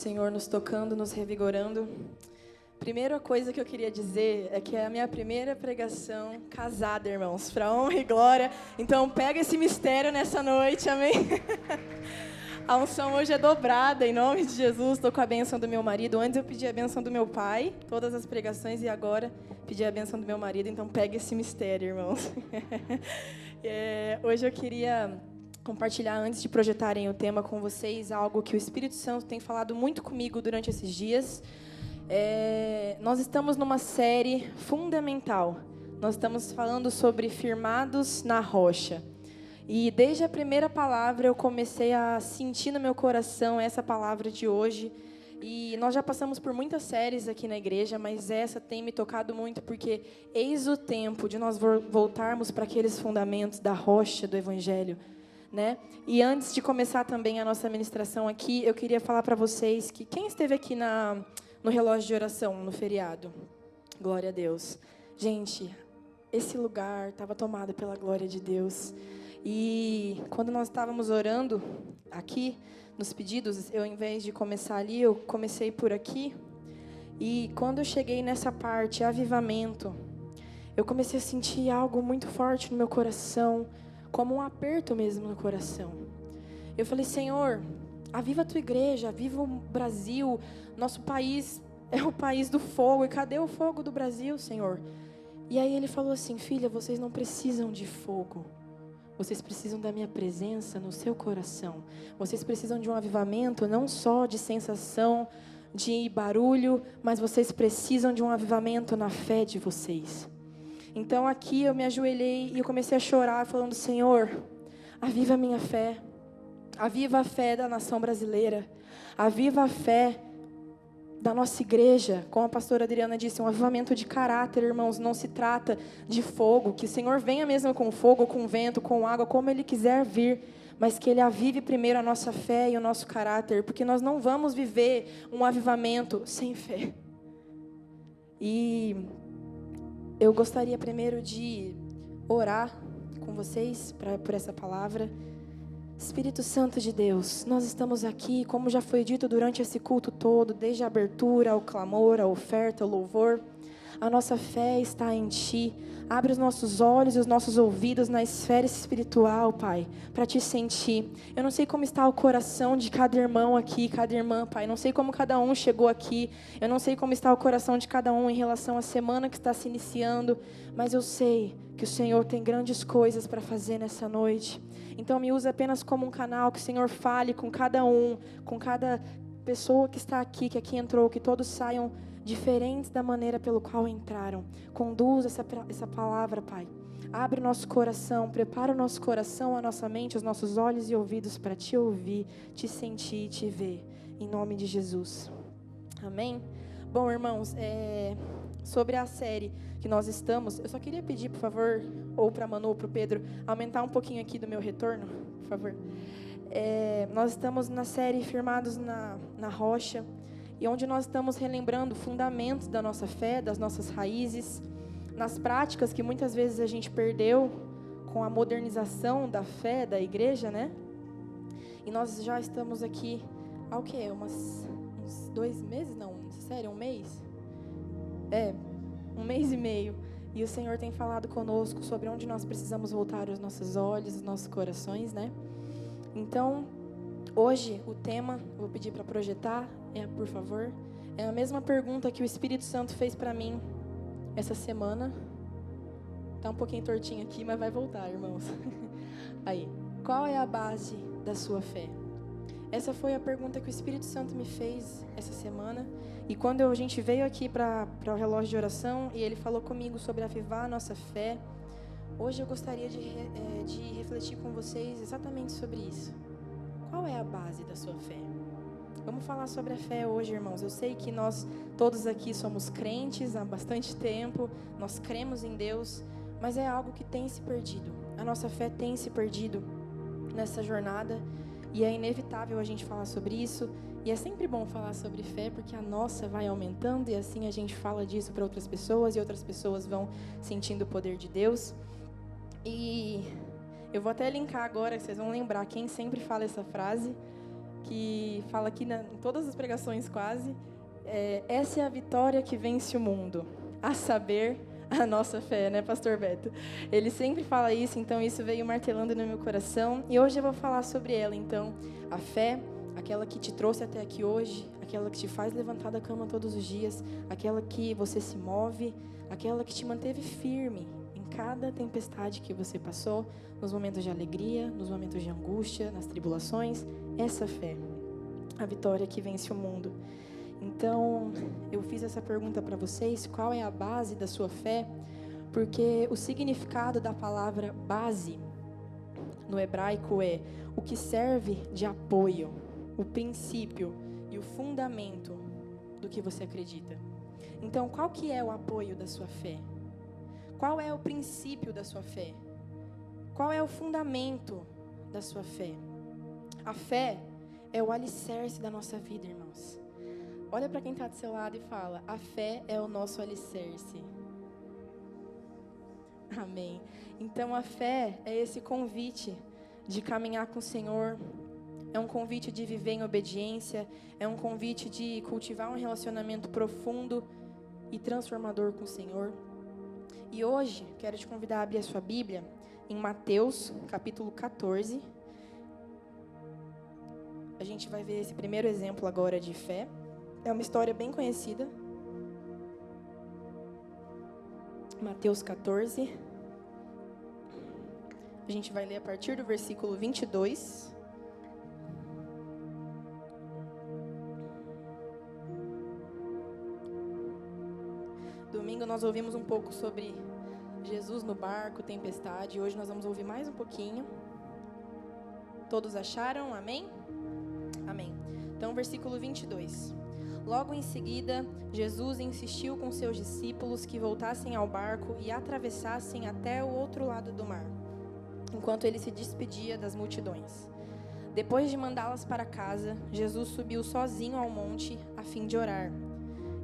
Senhor nos tocando, nos revigorando. Primeira coisa que eu queria dizer é que é a minha primeira pregação casada, irmãos, para honra e glória. Então pega esse mistério nessa noite, amém? A unção hoje é dobrada, em nome de Jesus. Estou com a bênção do meu marido. Antes eu pedi a bênção do meu pai, todas as pregações, e agora pedi a bênção do meu marido. Então pega esse mistério, irmãos. Hoje eu queria compartilhar, antes de projetarem o tema com vocês, algo que o Espírito Santo tem falado muito comigo durante esses dias. Nós estamos numa série fundamental. Nós estamos falando sobre firmados na rocha. E desde a primeira palavra eu comecei a sentir no meu coração essa palavra de hoje. E nós já passamos por muitas séries aqui na igreja, mas essa tem me tocado muito, porque eis o tempo de nós voltarmos para aqueles fundamentos da rocha do Evangelho, né? E antes de começar também a nossa ministração aqui, eu queria falar para vocês que quem esteve aqui no relógio de oração, no feriado? Glória a Deus. Gente, esse lugar estava tomado pela glória de Deus. E quando nós estávamos orando aqui, nos pedidos, eu, ao invés de começar ali, eu comecei por aqui. E quando eu cheguei nessa parte, avivamento, eu comecei a sentir algo muito forte no meu coração, como um aperto mesmo no coração. Eu falei, Senhor, aviva a tua igreja, aviva o Brasil. Nosso país é o país do fogo. E cadê o fogo do Brasil, Senhor? E aí ele falou assim, filha, vocês não precisam de fogo. Vocês precisam da minha presença no seu coração. Vocês precisam de um avivamento, não só de sensação, de barulho, mas vocês precisam de um avivamento na fé de vocês. Então aqui eu me ajoelhei e eu comecei a chorar, falando, Senhor, aviva a minha fé. Aviva a fé da nação brasileira. Aviva a fé da nossa igreja. Como a pastora Adriana disse, um avivamento de caráter, irmãos. Não se trata de fogo. Que o Senhor venha mesmo com fogo, com vento, com água, como Ele quiser vir. Mas que Ele avive primeiro a nossa fé e o nosso caráter. Porque nós não vamos viver um avivamento sem fé. E eu gostaria primeiro de orar com vocês por essa palavra. Espírito Santo de Deus, nós estamos aqui, como já foi dito durante esse culto todo, desde a abertura, ao clamor, a oferta, o louvor. A nossa fé está em Ti. Abre os nossos olhos e os nossos ouvidos na esfera espiritual, Pai, para Te sentir. Eu não sei como está o coração de cada irmão aqui, cada irmã, Pai. Não sei como cada um chegou aqui. Eu não sei como está o coração de cada um em relação à semana que está se iniciando. Mas eu sei que o Senhor tem grandes coisas para fazer nessa noite. Então me usa apenas como um canal, que o Senhor fale com cada um, com cada pessoa que está aqui, que aqui entrou, que todos saiam diferentes da maneira pelo qual entraram. Conduz essa palavra, Pai. Abre o nosso coração, prepara o nosso coração, a nossa mente, os nossos olhos e ouvidos para Te ouvir, Te sentir e Te ver. Em nome de Jesus. Amém? Bom, irmãos, sobre a série que nós estamos, eu só queria pedir, por favor, ou para a Manu ou para o Pedro, aumentar um pouquinho aqui do meu retorno, por favor. Nós estamos na série Firmados na Rocha, e onde nós estamos relembrando fundamentos da nossa fé, das nossas raízes, nas práticas que muitas vezes a gente perdeu com a modernização da fé da igreja, né? E nós já estamos aqui, há o quê? Uns 2 meses? Não, sério, um mês? 1 mês e meio. E o Senhor tem falado conosco sobre onde nós precisamos voltar os nossos olhos, os nossos corações, né? Então, hoje, o tema, vou pedir para projetar, por favor, é a mesma pergunta que o Espírito Santo fez para mim essa semana. Tá um pouquinho tortinho aqui, mas vai voltar, irmãos. Aí, qual é a base da sua fé? Essa foi a pergunta que o Espírito Santo me fez essa semana. E quando a gente veio aqui para o relógio de oração, e ele falou comigo sobre avivar a nossa fé, hoje eu gostaria de refletir com vocês exatamente sobre isso. Qual é a base da sua fé? Vamos falar sobre a fé hoje, irmãos. Eu sei que nós todos aqui somos crentes há bastante tempo, nós cremos em Deus, mas é algo que tem se perdido. A nossa fé tem se perdido nessa jornada. E é inevitável a gente falar sobre isso. E é sempre bom falar sobre fé, porque a nossa vai aumentando. E assim a gente fala disso para outras pessoas. E outras pessoas vão sentindo o poder de Deus. E eu vou até linkar agora, que vocês vão lembrar quem sempre fala essa frase. que fala aqui em todas as pregações quase, essa é a vitória que vence o mundo, a saber, a nossa fé, né, Pastor Beto? Ele sempre fala isso, então isso veio martelando no meu coração, e hoje eu vou falar sobre ela, então, a fé, aquela que te trouxe até aqui hoje, aquela que te faz levantar da cama todos os dias, aquela que você se move, aquela que te manteve firme em cada tempestade que você passou, nos momentos de alegria, nos momentos de angústia, nas tribulações, essa fé, a vitória que vence o mundo. Então, eu fiz essa pergunta para vocês, qual é a base da sua fé? Porque o significado da palavra base no hebraico é o que serve de apoio, o princípio e o fundamento do que você acredita. Então, qual que é o apoio da sua fé? Qual é o princípio da sua fé? Qual é o fundamento da sua fé? A fé é o alicerce da nossa vida, irmãos. Olha para quem está do seu lado e fala, a fé é o nosso alicerce. Amém. Então a fé é esse convite de caminhar com o Senhor, é um convite de viver em obediência, é um convite de cultivar um relacionamento profundo e transformador com o Senhor. E hoje, quero te convidar a abrir a sua Bíblia em Mateus, capítulo 14. A gente vai ver esse primeiro exemplo agora de fé. É uma história bem conhecida. Mateus 14. A gente vai ler a partir do versículo 22. Domingo nós ouvimos um pouco sobre Jesus no barco, tempestade. Hoje nós vamos ouvir mais um pouquinho. Todos acharam? Amém? Amém. Então, versículo 22. Logo em seguida, Jesus insistiu com seus discípulos que voltassem ao barco e atravessassem até o outro lado do mar, enquanto ele se despedia das multidões. Depois de mandá-las para casa, Jesus subiu sozinho ao monte a fim de orar.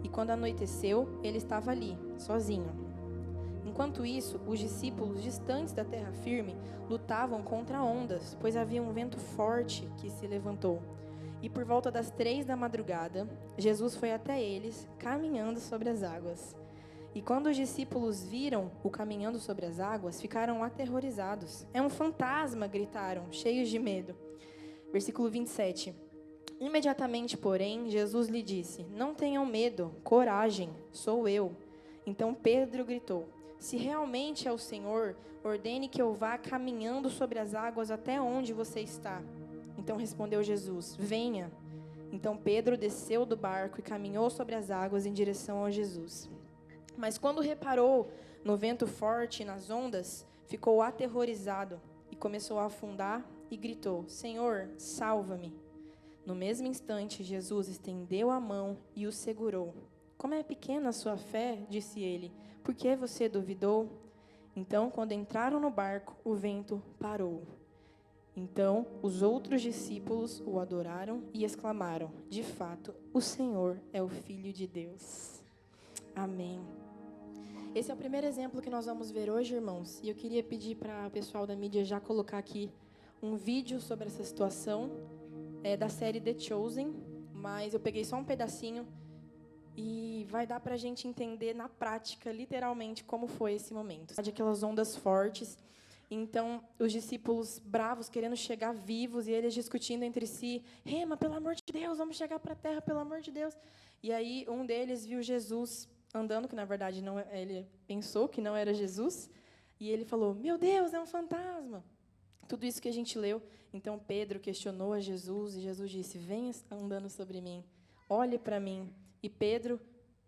E quando anoiteceu, ele estava ali, sozinho. Enquanto isso, os discípulos, distantes da terra firme, lutavam contra ondas, pois havia um vento forte que se levantou. E por volta das 3 da madrugada, Jesus foi até eles, caminhando sobre as águas. E quando os discípulos viram o caminhando sobre as águas, ficaram aterrorizados. É um fantasma, gritaram, cheios de medo. Versículo 27. Imediatamente, porém, Jesus lhe disse, não tenham medo, coragem, sou eu. Então Pedro gritou, se realmente é o Senhor, ordene que eu vá caminhando sobre as águas até onde você está. Então respondeu Jesus, venha. Então Pedro desceu do barco e caminhou sobre as águas em direção a Jesus. Mas quando reparou no vento forte e nas ondas, ficou aterrorizado e começou a afundar e gritou, Senhor, salva-me. No mesmo instante, Jesus estendeu a mão e o segurou. Como é pequena a sua fé, disse ele, por que você duvidou? Então, quando entraram no barco, o vento parou. Então, os outros discípulos o adoraram e exclamaram, de fato, o Senhor é o Filho de Deus. Amém. Esse é o primeiro exemplo que nós vamos ver hoje, irmãos. E eu queria pedir para o pessoal da mídia já colocar aqui um vídeo sobre essa situação, da série The Chosen, mas eu peguei só um pedacinho e vai dar para a gente entender na prática, literalmente, como foi esse momento. Aquelas ondas fortes. Então, os discípulos bravos, querendo chegar vivos, e eles discutindo entre si, rema, pelo amor de Deus, vamos chegar para a terra, pelo amor de Deus. E aí, um deles viu Jesus andando, que na verdade não, ele pensou que não era Jesus, e ele falou, meu Deus, é um fantasma. Tudo isso que a gente leu. Então, Pedro questionou a Jesus, e Jesus disse, venha andando sobre mim, olhe para mim. E Pedro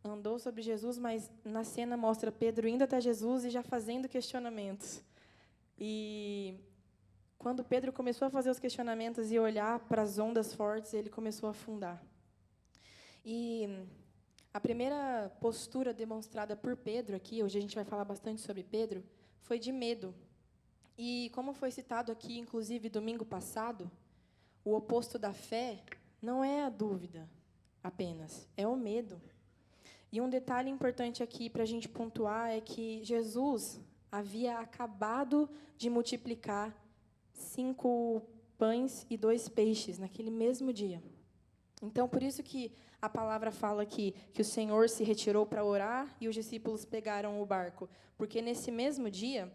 andou sobre Jesus, mas na cena mostra Pedro indo até Jesus e já fazendo questionamentos. E quando Pedro começou a fazer os questionamentos e olhar para as ondas fortes, ele começou a afundar. E a primeira postura demonstrada por Pedro aqui, hoje a gente vai falar bastante sobre Pedro, foi de medo. E como foi citado aqui, inclusive, domingo passado, o oposto da fé não é a dúvida apenas, é o medo. E um detalhe importante aqui para a gente pontuar é que Jesus havia acabado de multiplicar 5 pães e 2 peixes naquele mesmo dia. Então, por isso que a palavra fala aqui que o Senhor se retirou para orar e os discípulos pegaram o barco. Porque nesse mesmo dia,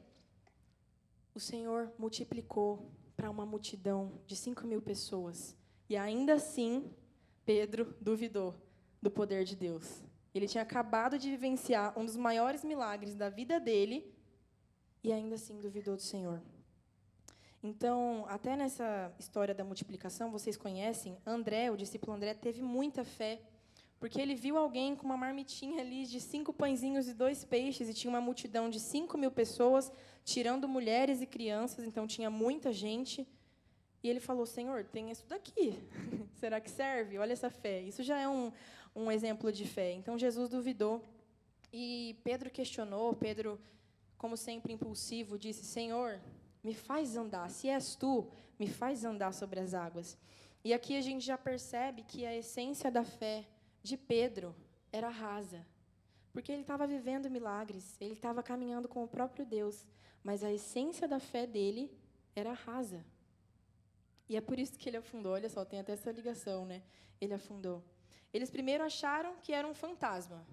o Senhor multiplicou para uma multidão de 5.000 pessoas. E ainda assim, Pedro duvidou do poder de Deus. Ele tinha acabado de vivenciar um dos maiores milagres da vida dele e ainda assim duvidou do Senhor. Então, até nessa história da multiplicação, vocês conhecem, André, o discípulo André, teve muita fé, porque ele viu alguém com uma marmitinha ali de 5 pãezinhos e 2 peixes, e tinha uma multidão de 5.000 pessoas, tirando mulheres e crianças, então tinha muita gente. E ele falou, Senhor, tem isso daqui. Será que serve? Olha essa fé. Isso já é um exemplo de fé. Então, Jesus duvidou. E Pedro questionou. Pedro, como sempre impulsivo, disse, Senhor, me faz andar. Se és tu, me faz andar sobre as águas. E aqui a gente já percebe que a essência da fé de Pedro era rasa. Porque ele estava vivendo milagres. Ele estava caminhando com o próprio Deus. Mas a essência da fé dele era rasa. E é por isso que ele afundou. Olha só, tem até essa ligação, né? Ele afundou. Eles primeiro acharam que era um fantasma.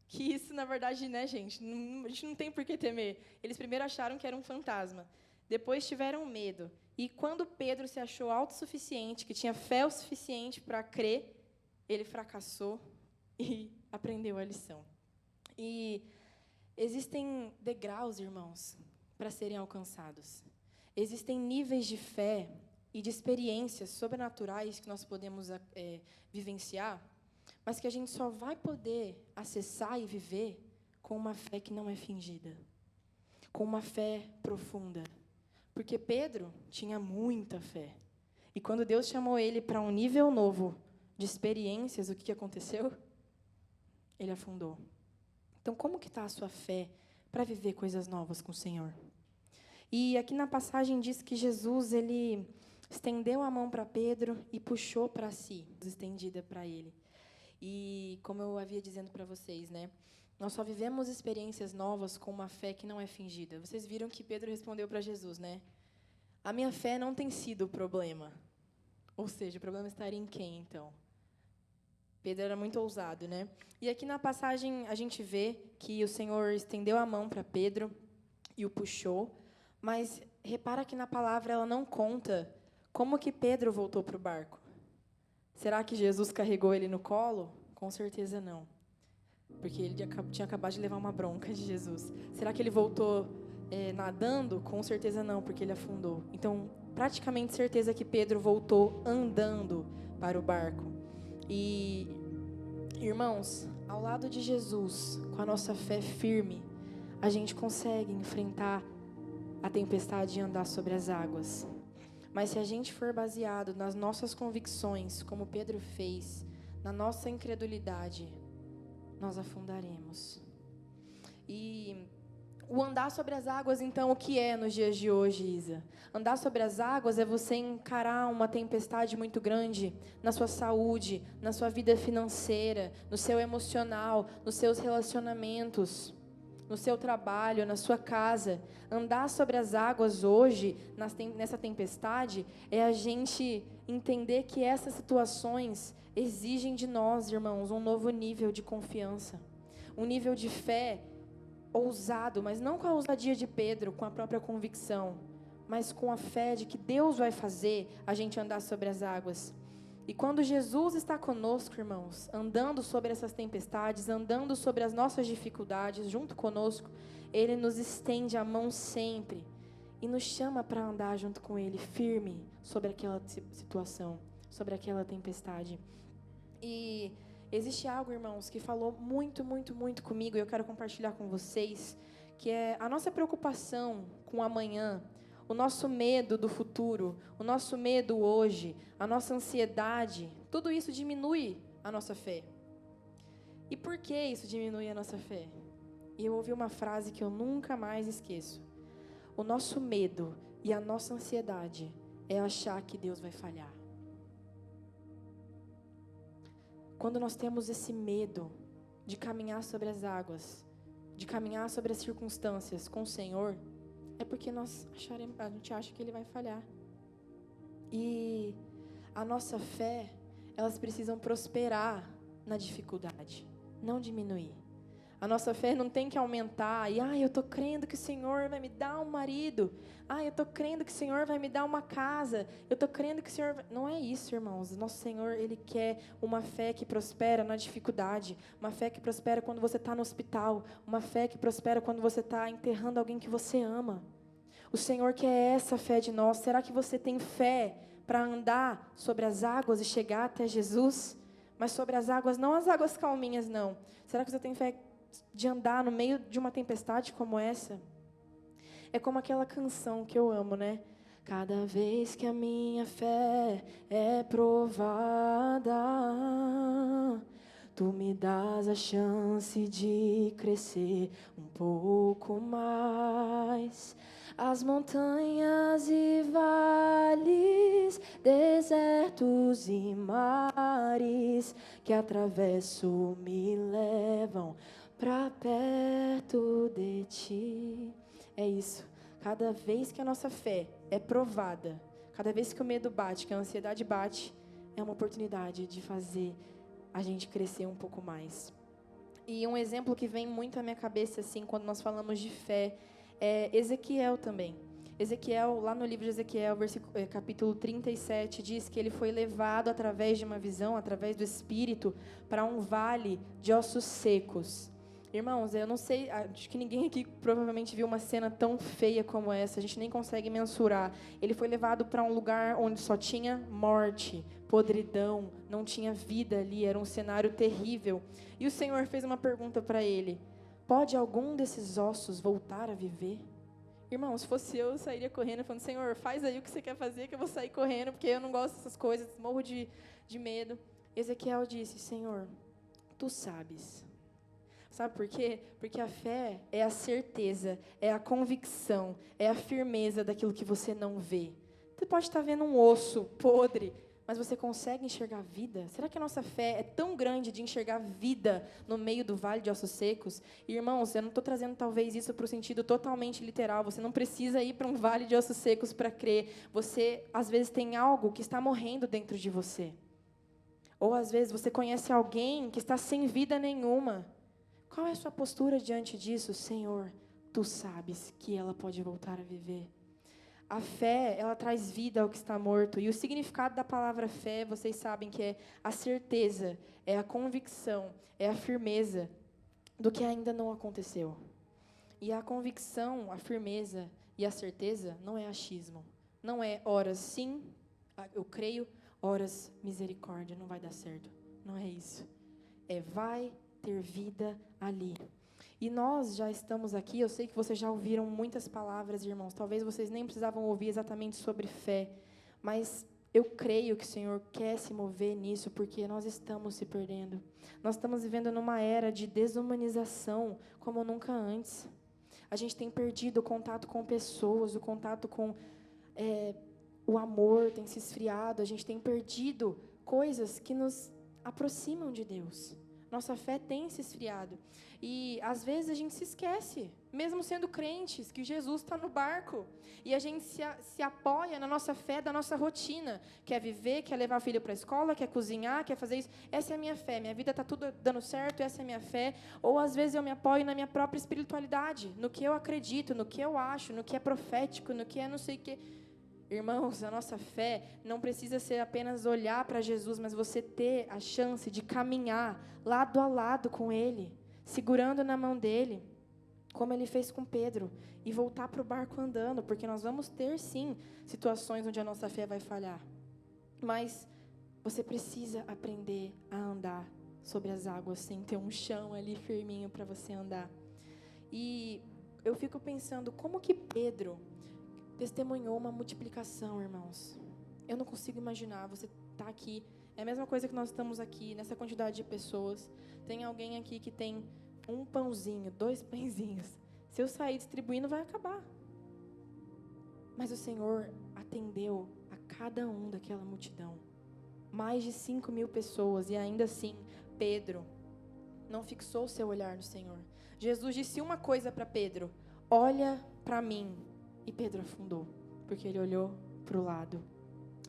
Que isso, na verdade, né, gente? A gente não tem por que temer. Eles primeiro acharam que era um fantasma. Depois tiveram medo. E quando Pedro se achou autossuficiente, que tinha fé o suficiente para crer, ele fracassou e aprendeu a lição. E existem degraus, irmãos, para serem alcançados. Existem níveis de fé e de experiências sobrenaturais que nós podemos vivenciar, mas que a gente só vai poder acessar e viver com uma fé que não é fingida, com uma fé profunda. Porque Pedro tinha muita fé. E quando Deus chamou ele para um nível novo de experiências, o que aconteceu? Ele afundou. Então, como que está a sua fé para viver coisas novas com o Senhor? E aqui na passagem diz que Jesus, ele estendeu a mão para Pedro e puxou para si, estendida para ele. E como eu havia dizendo para vocês, né? Nós só vivemos experiências novas com uma fé que não é fingida. Vocês viram que Pedro respondeu para Jesus, né? A minha fé não tem sido o problema. Ou seja, o problema estaria em quem, então? Pedro era muito ousado, né? E aqui na passagem a gente vê que o Senhor estendeu a mão para Pedro e o puxou. Mas repara que na palavra ela não conta como que Pedro voltou para o barco. Será que Jesus carregou ele no colo? Com certeza não. Porque ele tinha acabado de levar uma bronca de Jesus. Será que ele voltou nadando? Com certeza não, porque ele afundou. Então, praticamente certeza que Pedro voltou andando para o barco. E, irmãos, ao lado de Jesus, com a nossa fé firme, a gente consegue enfrentar a tempestade e andar sobre as águas. Mas se a gente for baseado nas nossas convicções, como Pedro fez, na nossa incredulidade, nós afundaremos. E o andar sobre as águas, então, o que é nos dias de hoje, Isa? Andar sobre as águas é você encarar uma tempestade muito grande na sua saúde, na sua vida financeira, no seu emocional, nos seus relacionamentos, no seu trabalho, na sua casa. Andar sobre as águas hoje, nessa tempestade, é a gente entender que essas situações exigem de nós, irmãos, um novo nível de confiança, um nível de fé ousado, mas não com a ousadia de Pedro, com a própria convicção, mas com a fé de que Deus vai fazer a gente andar sobre as águas. E quando Jesus está conosco, irmãos, andando sobre essas tempestades, andando sobre as nossas dificuldades, junto conosco, Ele nos estende a mão sempre e nos chama para andar junto com Ele, firme sobre aquela situação, sobre aquela tempestade. E existe algo, irmãos, que falou muito, muito, muito comigo, e eu quero compartilhar com vocês, que é a nossa preocupação com o amanhã, o nosso medo do futuro, o nosso medo hoje, a nossa ansiedade, tudo isso diminui a nossa fé. E por que isso diminui a nossa fé? E eu ouvi uma frase que eu nunca mais esqueço. O nosso medo e a nossa ansiedade é achar que Deus vai falhar. Quando nós temos esse medo de caminhar sobre as águas, de caminhar sobre as circunstâncias com o Senhor, é porque a gente acha que Ele vai falhar. E a nossa fé, elas precisam prosperar na dificuldade, não diminuir. A nossa fé não tem que aumentar. E, eu estou crendo que o Senhor vai me dar um marido. Eu estou crendo que o Senhor vai me dar uma casa. Eu estou crendo que o Senhor... Não é isso, irmãos. Nosso Senhor, Ele quer uma fé que prospera na dificuldade. Uma fé que prospera quando você está no hospital. Uma fé que prospera quando você está enterrando alguém que você ama. O Senhor quer essa fé de nós. Será que você tem fé para andar sobre as águas e chegar até Jesus? Mas sobre as águas, não as águas calminhas, não. Será que você tem fé de andar no meio de uma tempestade como essa? É como aquela canção que eu amo, né? Cada vez que a minha fé é provada, tu me dás a chance de crescer um pouco mais. As montanhas e vales, desertos e mares que atravesso me levam pra perto de ti. É isso. Cada vez que a nossa fé é provada, cada vez que o medo bate, que a ansiedade bate, é uma oportunidade de fazer a gente crescer um pouco mais. E um exemplo que vem muito à minha cabeça, assim, quando nós falamos de fé, é Ezequiel também. Ezequiel, lá no livro de Ezequiel, capítulo 37, diz que ele foi levado através de uma visão, através do Espírito, para um vale de ossos secos. Irmãos, eu não sei, acho que ninguém aqui provavelmente viu uma cena tão feia como essa, a gente nem consegue mensurar. Ele foi levado para um lugar onde só tinha morte, podridão, não tinha vida ali, era um cenário terrível. E o Senhor fez uma pergunta para ele: pode algum desses ossos voltar a viver? Irmão, se fosse eu sairia correndo, falando: Senhor, faz aí o que você quer fazer, que eu vou sair correndo, porque eu não gosto dessas coisas, morro de medo. Ezequiel disse: Senhor, tu sabes. Sabe por quê? Porque a fé é a certeza, é a convicção, é a firmeza daquilo que você não vê. Você pode estar vendo um osso podre, mas você consegue enxergar vida? Será que a nossa fé é tão grande de enxergar vida no meio do vale de ossos secos? E, irmãos, eu não estou trazendo talvez isso para o sentido totalmente literal. Você não precisa ir para um vale de ossos secos para crer. Você, às vezes, tem algo que está morrendo dentro de você. Ou, às vezes, você conhece alguém que está sem vida nenhuma. Qual é a sua postura diante disso? Senhor, tu sabes que ela pode voltar a viver. A fé, ela traz vida ao que está morto. E o significado da palavra fé, vocês sabem que é a certeza, é a convicção, é a firmeza do que ainda não aconteceu. E a convicção, a firmeza e a certeza não é achismo. Não é horas sim, eu creio, horas misericórdia, não vai dar certo. Não é isso. É vai ter vida ali. E nós já estamos aqui, eu sei que vocês já ouviram muitas palavras, irmãos, talvez vocês nem precisavam ouvir exatamente sobre fé, mas eu creio que o Senhor quer se mover nisso, porque nós estamos se perdendo. Nós estamos vivendo numa era de desumanização como nunca antes. A gente tem perdido o contato com pessoas, o contato com o amor tem se esfriado, a gente tem perdido coisas que nos aproximam de Deus. Nossa fé tem se esfriado. E, às vezes, a gente se esquece, mesmo sendo crentes, que Jesus está no barco. E a gente se apoia na nossa fé, da nossa rotina. Quer viver, quer levar o filho para a escola, quer cozinhar, quer fazer isso. Essa é a minha fé. Minha vida está tudo dando certo, essa é a minha fé. Ou, às vezes, eu me apoio na minha própria espiritualidade, no que eu acredito, no que eu acho, no que é profético, no que é não sei o quê. Irmãos, a nossa fé não precisa ser apenas olhar para Jesus, mas você ter a chance de caminhar lado a lado com Ele, segurando na mão dEle, como Ele fez com Pedro, e voltar para o barco andando, porque nós vamos ter, sim, situações onde a nossa fé vai falhar. Mas você precisa aprender a andar sobre as águas, sem ter um chão ali firminho para você andar. E eu fico pensando, como que Pedro testemunhou uma multiplicação, irmãos? Eu não consigo imaginar, você está aqui, é a mesma coisa que nós estamos aqui, nessa quantidade de pessoas. Tem alguém aqui que tem um pãozinho, 2 pãezinhos. Se eu sair distribuindo, vai acabar. Mas o Senhor atendeu a cada um daquela multidão. Mais de 5.000 pessoas, e ainda assim, Pedro não fixou o seu olhar no Senhor. Jesus disse uma coisa para Pedro: olha para mim. E Pedro afundou, porque ele olhou para o lado.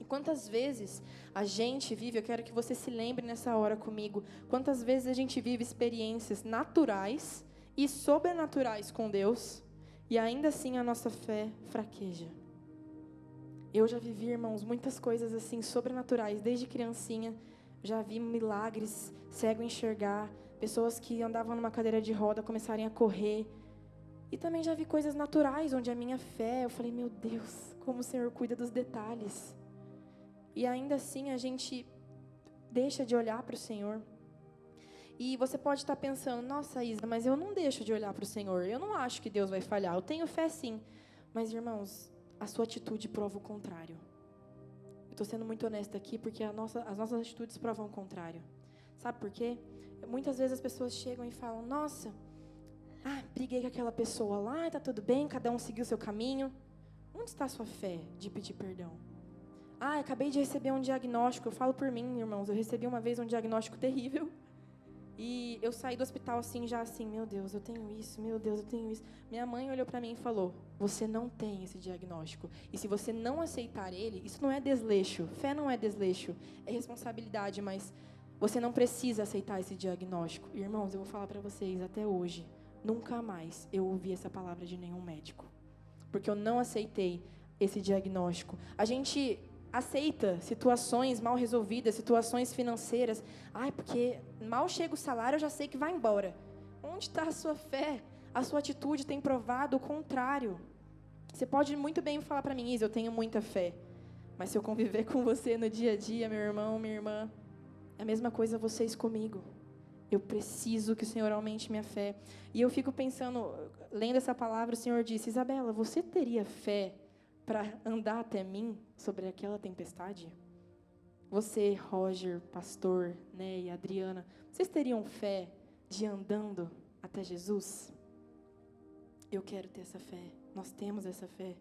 E quantas vezes a gente vive, eu quero que você se lembre nessa hora comigo, quantas vezes a gente vive experiências naturais e sobrenaturais com Deus, e ainda assim a nossa fé fraqueja. Eu já vivi, irmãos, muitas coisas assim sobrenaturais, desde criancinha, já vi milagres, cego enxergar, pessoas que andavam numa cadeira de roda começarem a correr. E também já vi coisas naturais, onde a minha fé, eu falei, meu Deus, como o Senhor cuida dos detalhes. E ainda assim a gente deixa de olhar para o Senhor. E você pode estar pensando, nossa, Isa, mas eu não deixo de olhar para o Senhor. Eu não acho que Deus vai falhar. Eu tenho fé sim. Mas, irmãos, a sua atitude prova o contrário. Eu estou sendo muito honesta aqui, porque as nossas atitudes provam o contrário. Sabe por quê? Muitas vezes as pessoas chegam e falam, nossa, briguei com aquela pessoa lá, está tudo bem, cada um seguiu o seu caminho. Onde está a sua fé de pedir perdão? Acabei de receber um diagnóstico. Eu falo por mim, irmãos, eu recebi uma vez um diagnóstico terrível. E eu saí do hospital assim, já assim, meu Deus, eu tenho isso, meu Deus, eu tenho isso. Minha mãe olhou para mim e falou, você não tem esse diagnóstico. E se você não aceitar ele, isso não é desleixo. Fé não é desleixo, é responsabilidade, mas você não precisa aceitar esse diagnóstico. Irmãos, eu vou falar para vocês, até hoje, nunca mais eu ouvi essa palavra de nenhum médico. Porque eu não aceitei esse diagnóstico. A gente aceita situações mal resolvidas, situações financeiras. Porque mal chega o salário, eu já sei que vai embora. Onde está a sua fé? A sua atitude tem provado o contrário. Você pode muito bem falar para mim, Isa, eu tenho muita fé. Mas se eu conviver com você no dia a dia, meu irmão, minha irmã, é a mesma coisa vocês comigo. Eu preciso que o Senhor aumente minha fé. E eu fico pensando, lendo essa palavra, o Senhor disse, Isabela, você teria fé para andar até mim sobre aquela tempestade? Você, Roger, pastor, e Adriana, vocês teriam fé de ir andando até Jesus? Eu quero ter essa fé. Nós temos essa fé.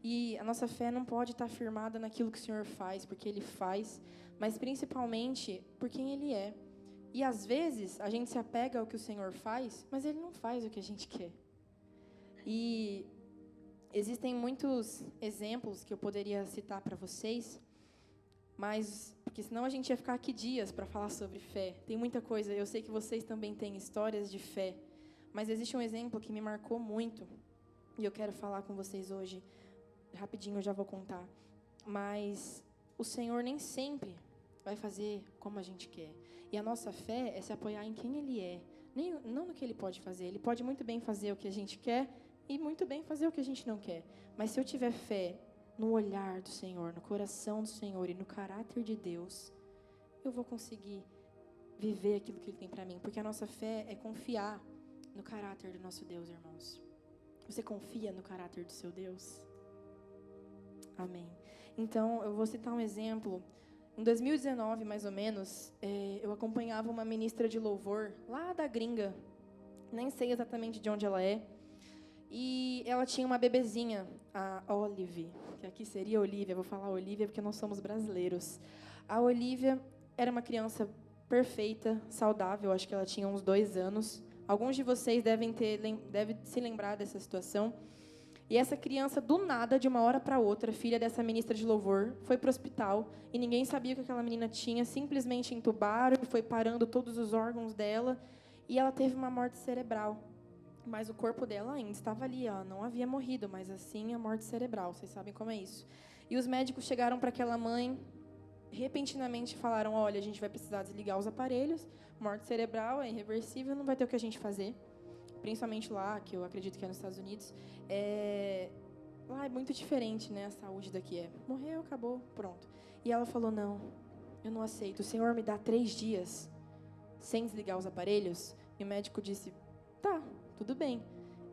E a nossa fé não pode estar firmada naquilo que o Senhor faz, porque Ele faz, mas principalmente por quem Ele é. E às vezes a gente se apega ao que o Senhor faz, mas Ele não faz o que a gente quer. E existem muitos exemplos que eu poderia citar para vocês, mas porque senão a gente ia ficar aqui dias para falar sobre fé. Tem muita coisa, eu sei que vocês também têm histórias de fé, mas existe um exemplo que me marcou muito e eu quero falar com vocês hoje. Rapidinho eu já vou contar. Mas o Senhor nem sempre vai fazer como a gente quer. E a nossa fé é se apoiar em quem Ele é, não no que Ele pode fazer. Ele pode muito bem fazer o que a gente quer e muito bem fazer o que a gente não quer. Mas se eu tiver fé no olhar do Senhor, no coração do Senhor e no caráter de Deus, eu vou conseguir viver aquilo que Ele tem para mim. Porque a nossa fé é confiar no caráter do nosso Deus, irmãos. Você confia no caráter do seu Deus? Amém. Então, eu vou citar um exemplo. Em 2019, mais ou menos, eu acompanhava uma ministra de louvor lá da gringa. Nem sei exatamente de onde ela é. E ela tinha uma bebezinha, a Olive, que aqui seria Olivia, vou falar Olivia porque nós somos brasileiros. A Olivia era uma criança perfeita, saudável, acho que ela tinha uns 2 anos. Alguns de vocês devem se lembrar dessa situação. E essa criança, do nada, de uma hora para outra, filha dessa ministra de louvor, foi para o hospital e ninguém sabia o que aquela menina tinha, simplesmente entubaram e foi parando todos os órgãos dela e ela teve uma morte cerebral. Mas o corpo dela ainda estava ali, ela não havia morrido, mas assim a morte cerebral, vocês sabem como é isso. E os médicos chegaram para aquela mãe, repentinamente falaram, olha, a gente vai precisar desligar os aparelhos, morte cerebral é irreversível, não vai ter o que a gente fazer. Principalmente lá, que eu acredito que é nos Estados Unidos, lá é muito diferente, a saúde daqui morreu, acabou, pronto. E ela falou, não, eu não aceito, o Senhor me dá 3 dias sem desligar os aparelhos? E o médico disse, tá, tudo bem.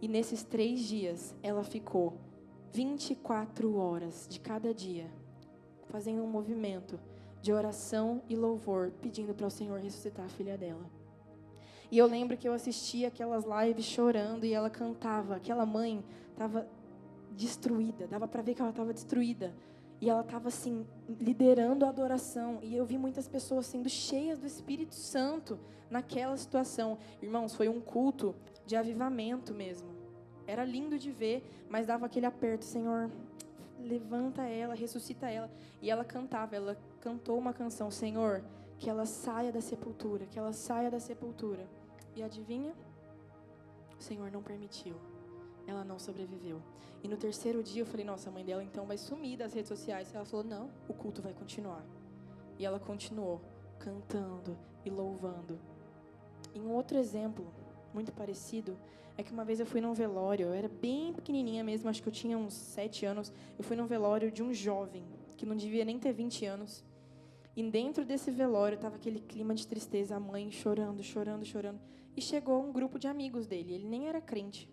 E nesses 3 dias, ela ficou 24 horas de cada dia, fazendo um movimento de oração e louvor, pedindo para o Senhor ressuscitar a filha dela. E eu lembro que eu assistia aquelas lives chorando e ela cantava. Aquela mãe estava destruída, dava para ver que ela estava destruída. E ela estava assim, liderando a adoração. E eu vi muitas pessoas sendo cheias do Espírito Santo naquela situação. Irmãos, foi um culto de avivamento mesmo. Era lindo de ver, mas dava aquele aperto, Senhor, levanta ela, ressuscita ela. E ela cantou uma canção, Senhor, que ela saia da sepultura, que ela saia da sepultura. E adivinha? O Senhor não permitiu. Ela não sobreviveu. E no terceiro dia eu falei, nossa, a mãe dela então vai sumir das redes sociais. Ela falou, não, o culto vai continuar. E ela continuou cantando e louvando. E um outro exemplo, muito parecido, é que uma vez eu fui num velório, eu era bem pequenininha mesmo, acho que eu tinha uns 7 anos, eu fui num velório de um jovem, que não devia nem ter 20 anos, e dentro desse velório estava aquele clima de tristeza, a mãe chorando, chorando, chorando, e chegou um grupo de amigos dele, ele nem era crente,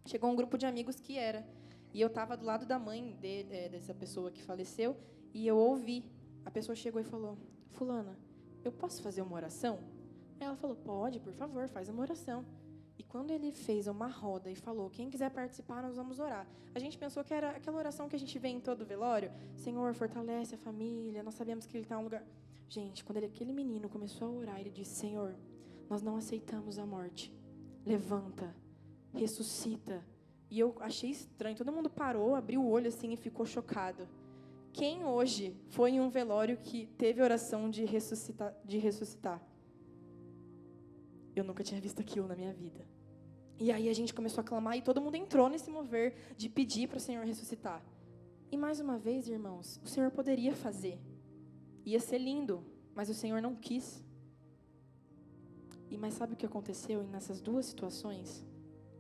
chegou um grupo de amigos que era, e eu estava do lado da mãe dessa pessoa que faleceu, e eu ouvi, a pessoa chegou e falou, fulana, eu posso fazer uma oração? Aí ela falou, pode, por favor, faz uma oração. E quando ele fez uma roda e falou, quem quiser participar, nós vamos orar. A gente pensou que era aquela oração que a gente vê em todo velório. Senhor, fortalece a família, nós sabemos que ele está em um lugar... Gente, quando aquele menino começou a orar, ele disse, Senhor, nós não aceitamos a morte. Levanta, ressuscita. E eu achei estranho, todo mundo parou, abriu o olho assim e ficou chocado. Quem hoje foi em um velório que teve oração de ressuscitar? Eu nunca tinha visto aquilo na minha vida. E aí a gente começou a clamar e todo mundo entrou nesse mover de pedir para o Senhor ressuscitar. E mais uma vez, irmãos, o Senhor poderia fazer. Ia ser lindo, mas o Senhor não quis. Mas sabe o que aconteceu nessas duas situações?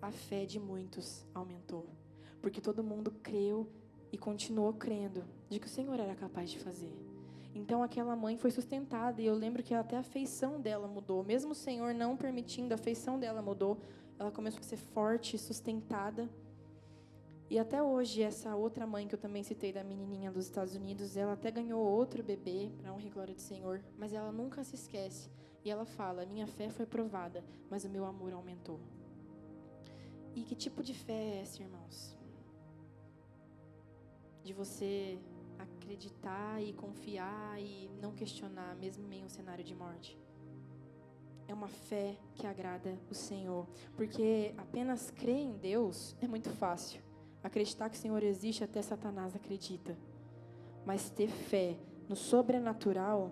A fé de muitos aumentou. Porque todo mundo creu e continuou crendo de que o Senhor era capaz de fazer. Então aquela mãe foi sustentada, e eu lembro que até a feição dela mudou. Mesmo o Senhor não permitindo, a feição dela mudou. Ela começou a ser forte, sustentada. E até hoje, essa outra mãe que eu também citei, da menininha dos Estados Unidos, ela até ganhou outro bebê, para honra e glória do Senhor. Mas ela nunca se esquece. E ela fala, minha fé foi provada, mas o meu amor aumentou. E que tipo de fé é essa, irmãos? De você acreditar e confiar e não questionar, mesmo em meio a um cenário de morte. É uma fé que agrada o Senhor. Porque apenas crer em Deus é muito fácil. Acreditar que o Senhor existe, até Satanás acredita. Mas ter fé no sobrenatural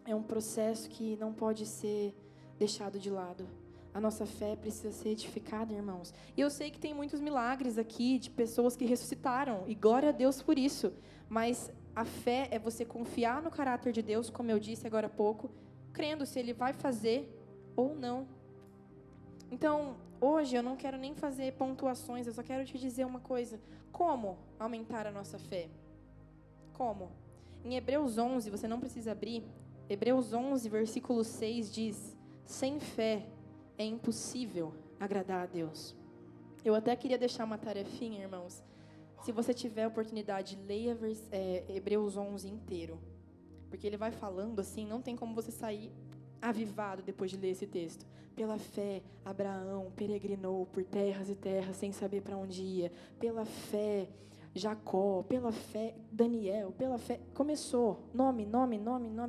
é um processo que não pode ser deixado de lado. A nossa fé precisa ser edificada, irmãos. E eu sei que tem muitos milagres aqui de pessoas que ressuscitaram. E glória a Deus por isso. Mas a fé é você confiar no caráter de Deus, como eu disse agora há pouco, crendo se Ele vai fazer ou não. Então, hoje eu não quero nem fazer pontuações, eu só quero te dizer uma coisa. Como aumentar a nossa fé? Como? Em Hebreus 11, você não precisa abrir, Hebreus 11, versículo 6 diz, sem fé é impossível agradar a Deus. Eu até queria deixar uma tarefinha, irmãos. Se você tiver a oportunidade, leia Hebreus 11 inteiro. Porque ele vai falando assim, não tem como você sair avivado depois de ler esse texto. Pela fé, Abraão peregrinou por terras e terras sem saber para onde ia. Pela fé, Jacó, pela fé, Daniel, pela fé, começou, nome,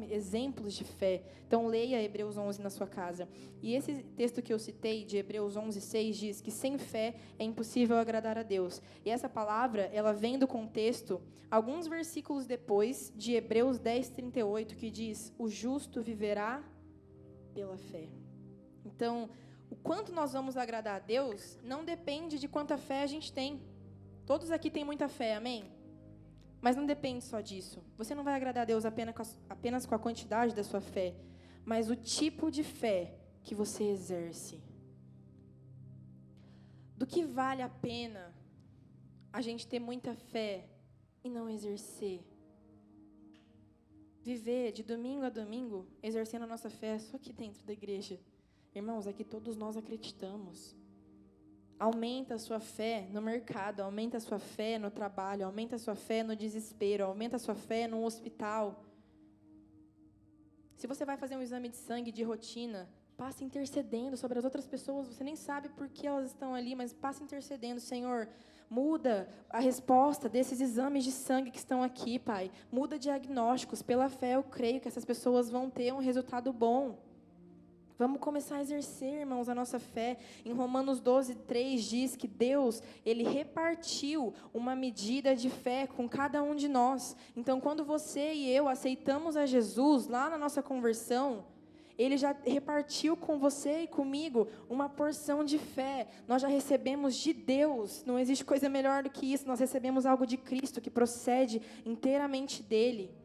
exemplos de fé. Então leia Hebreus 11 na sua casa. E esse texto que eu citei, de Hebreus 11, 6, diz que sem fé é impossível agradar a Deus. E essa palavra, ela vem do contexto, alguns versículos depois, de Hebreus 10, 38, que diz, o justo viverá pela fé. Então, o quanto nós vamos agradar a Deus, não depende de quanta fé a gente tem. Todos aqui têm muita fé, amém? Mas não depende só disso. Você não vai agradar a Deus apenas com a quantidade da sua fé, mas o tipo de fé que você exerce. Do que vale a pena a gente ter muita fé e não exercer? Viver de domingo a domingo, exercendo a nossa fé só aqui dentro da igreja. Irmãos, aqui todos nós acreditamos. Aumenta a sua fé no mercado, aumenta a sua fé no trabalho, aumenta a sua fé no desespero, aumenta a sua fé no hospital. Se você vai fazer um exame de sangue de rotina, passe intercedendo sobre as outras pessoas, você nem sabe por que elas estão ali, mas passe intercedendo, Senhor, muda a resposta desses exames de sangue que estão aqui, Pai. Muda diagnósticos, pela fé eu creio que essas pessoas vão ter um resultado bom. Vamos começar a exercer, irmãos, a nossa fé. Em Romanos 12:3 diz que Deus, Ele repartiu uma medida de fé com cada um de nós. Então, quando você e eu aceitamos a Jesus lá na nossa conversão, Ele já repartiu com você e comigo uma porção de fé. Nós já recebemos de Deus. Não existe coisa melhor do que isso. Nós recebemos algo de Cristo que procede inteiramente dEle.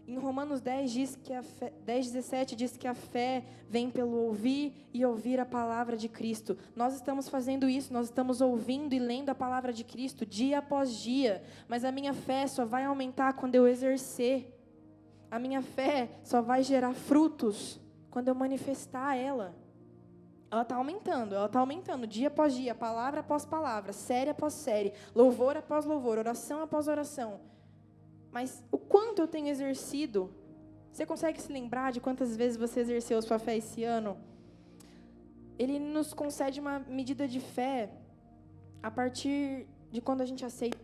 Em Romanos 10:17 diz que a fé vem pelo ouvir e ouvir a palavra de Cristo. Nós estamos fazendo isso, nós estamos ouvindo e lendo a palavra de Cristo dia após dia. Mas a minha fé só vai aumentar quando eu exercer. A minha fé só vai gerar frutos quando eu manifestar ela. Ela está aumentando, dia após dia, palavra após palavra, série após série, louvor após louvor, oração após oração. Mas o quanto eu tenho exercido? Você consegue se lembrar de quantas vezes você exerceu sua fé esse ano? Ele nos concede uma medida de fé a partir de quando a gente aceita.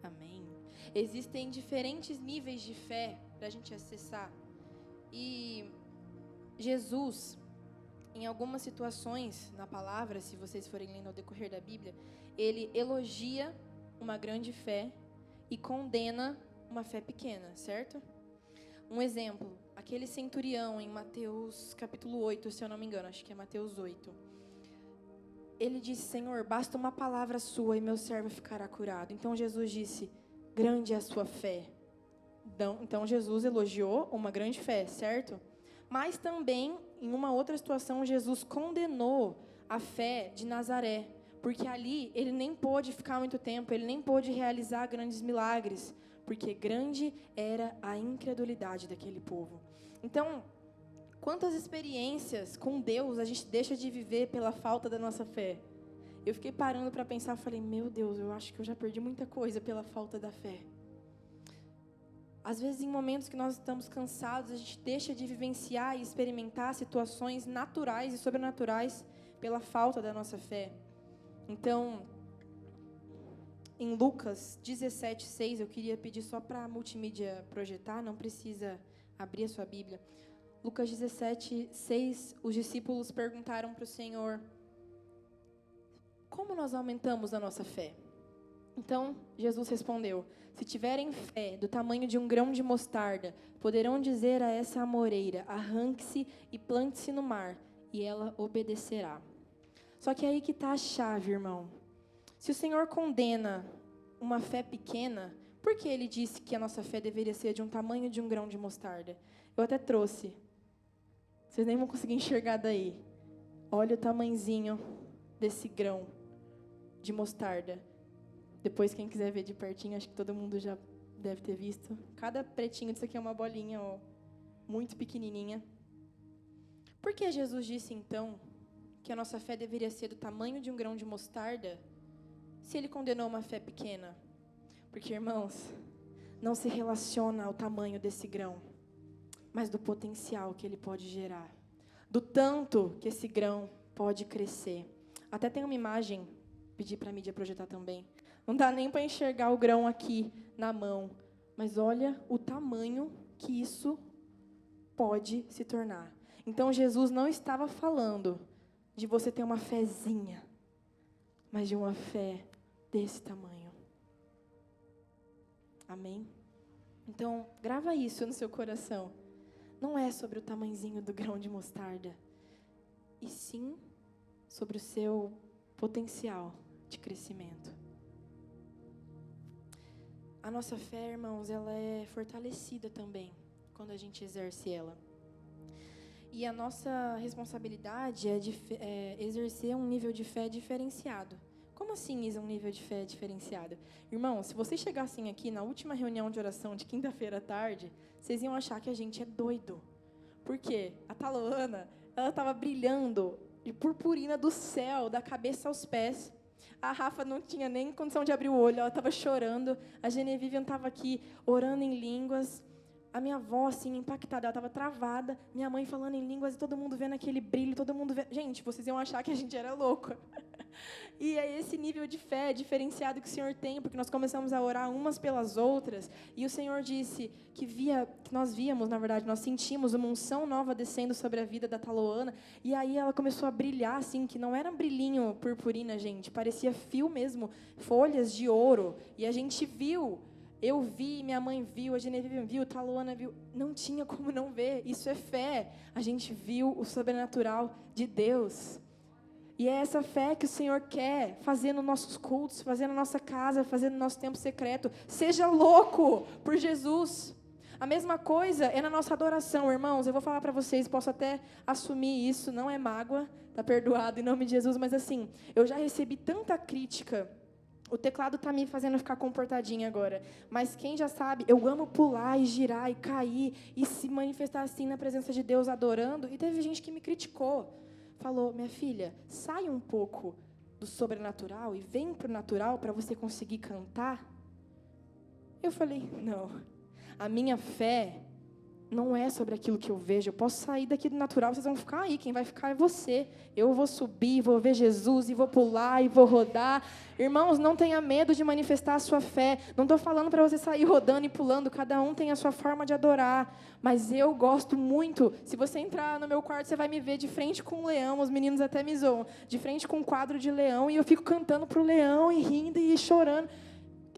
Amém. Existem diferentes níveis de fé para a gente acessar. E Jesus, em algumas situações na palavra, se vocês forem lendo ao decorrer da Bíblia, ele elogia uma grande fé e condena uma fé pequena, certo? Um exemplo, aquele centurião em Mateus capítulo 8, se eu não me engano, acho que é Mateus 8. Ele disse: Senhor, basta uma palavra sua e meu servo ficará curado. Então Jesus disse: grande é a sua fé. Então Jesus elogiou uma grande fé, certo? Mas também, em uma outra situação, Jesus condenou a fé de Nazaré, porque ali ele nem pôde ficar muito tempo, ele nem pôde realizar grandes milagres, porque grande era a incredulidade daquele povo. Então, quantas experiências com Deus a gente deixa de viver pela falta da nossa fé? Eu fiquei parando para pensar, falei, meu Deus, eu acho que eu já perdi muita coisa pela falta da fé. Às vezes, em momentos que nós estamos cansados, a gente deixa de vivenciar e experimentar situações naturais e sobrenaturais pela falta da nossa fé. Então, em Lucas 17:6, eu queria pedir só para a multimídia projetar, não precisa abrir a sua Bíblia. Lucas 17:6, os discípulos perguntaram para o Senhor: como nós aumentamos a nossa fé? Então, Jesus respondeu: se tiverem fé do tamanho de um grão de mostarda, poderão dizer a essa amoreira: arranque-se e plante-se no mar, e ela obedecerá. Só que aí que está a chave, irmão. Se o Senhor condena uma fé pequena, por que Ele disse que a nossa fé deveria ser de um tamanho de um grão de mostarda? Eu até trouxe. Vocês nem vão conseguir enxergar daí. Olha o tamanzinho desse grão de mostarda. Depois, quem quiser ver de pertinho, acho que todo mundo já deve ter visto. Cada pretinho disso aqui é uma bolinha, ó, muito pequenininha. Por que Jesus disse, então, que a nossa fé deveria ser do tamanho de um grão de mostarda, se Ele condenou uma fé pequena? Porque, irmãos, não se relaciona ao tamanho desse grão, mas do potencial que ele pode gerar, do tanto que esse grão pode crescer. Até tem uma imagem, pedi para a mídia projetar também. Não dá nem para enxergar o grão aqui na mão, mas olha o tamanho que isso pode se tornar. Então, Jesus não estava falando de você ter uma fezinha, mas de uma fé desse tamanho. Amém? Então, grava isso no seu coração. Não é sobre o tamanzinho do grão de mostarda, e sim sobre o seu potencial de crescimento. A nossa fé, irmãos, ela é fortalecida também quando a gente exerce ela. E a nossa responsabilidade é exercer um nível de fé diferenciado. Como assim, Isa, um nível de fé diferenciado? Irmão, se vocês chegassem aqui na última reunião de oração de quinta-feira à tarde, vocês iam achar que a gente é doido. Por quê? A Taloana, ela estava brilhando de purpurina do céu, da cabeça aos pés. A Rafa não tinha nem condição de abrir o olho, ela estava chorando. A Genevieve estava aqui orando em línguas. A minha avó, assim, impactada, ela estava travada. Minha mãe falando em línguas e todo mundo vendo aquele brilho, todo mundo vendo. Gente, vocês iam achar que a gente era louco. E é esse nível de fé diferenciado que o Senhor tem, porque nós começamos a orar umas pelas outras, e o Senhor disse que nós víamos, na verdade, nós sentimos uma unção nova descendo sobre a vida da Taloana, e aí ela começou a brilhar, assim, que não era um brilhinho purpurina, gente, parecia fio mesmo, folhas de ouro, e a gente viu. Eu vi, minha mãe viu, a Genevieve viu, a Taloana viu. Não tinha como não ver. Isso é fé. A gente viu o sobrenatural de Deus. E é essa fé que o Senhor quer fazer nos nossos cultos, fazer na nossa casa, fazer no nosso tempo secreto. Seja louco por Jesus. A mesma coisa é na nossa adoração, irmãos. Eu vou falar para vocês, posso até assumir isso, não é mágoa, tá perdoado em nome de Jesus, mas assim, eu já recebi tanta crítica. O teclado está me fazendo ficar comportadinha agora. Mas quem já sabe, eu amo pular e girar e cair e se manifestar assim na presença de Deus adorando. E teve gente que me criticou. Falou, minha filha, sai um pouco do sobrenatural e vem para o natural para você conseguir cantar. Eu falei, não. A minha fé não é sobre aquilo que eu vejo. Eu posso sair daqui do natural, vocês vão ficar aí. Quem vai ficar é você. Eu vou subir, vou ver Jesus, e vou pular, e vou rodar. Irmãos, não tenha medo de manifestar a sua fé. Não estou falando para você sair rodando e pulando. Cada um tem a sua forma de adorar. Mas eu gosto muito. Se você entrar no meu quarto, você vai me ver de frente com um leão. Os meninos até me zoam. De frente com um quadro de leão. E eu fico cantando para o leão, e rindo, e chorando.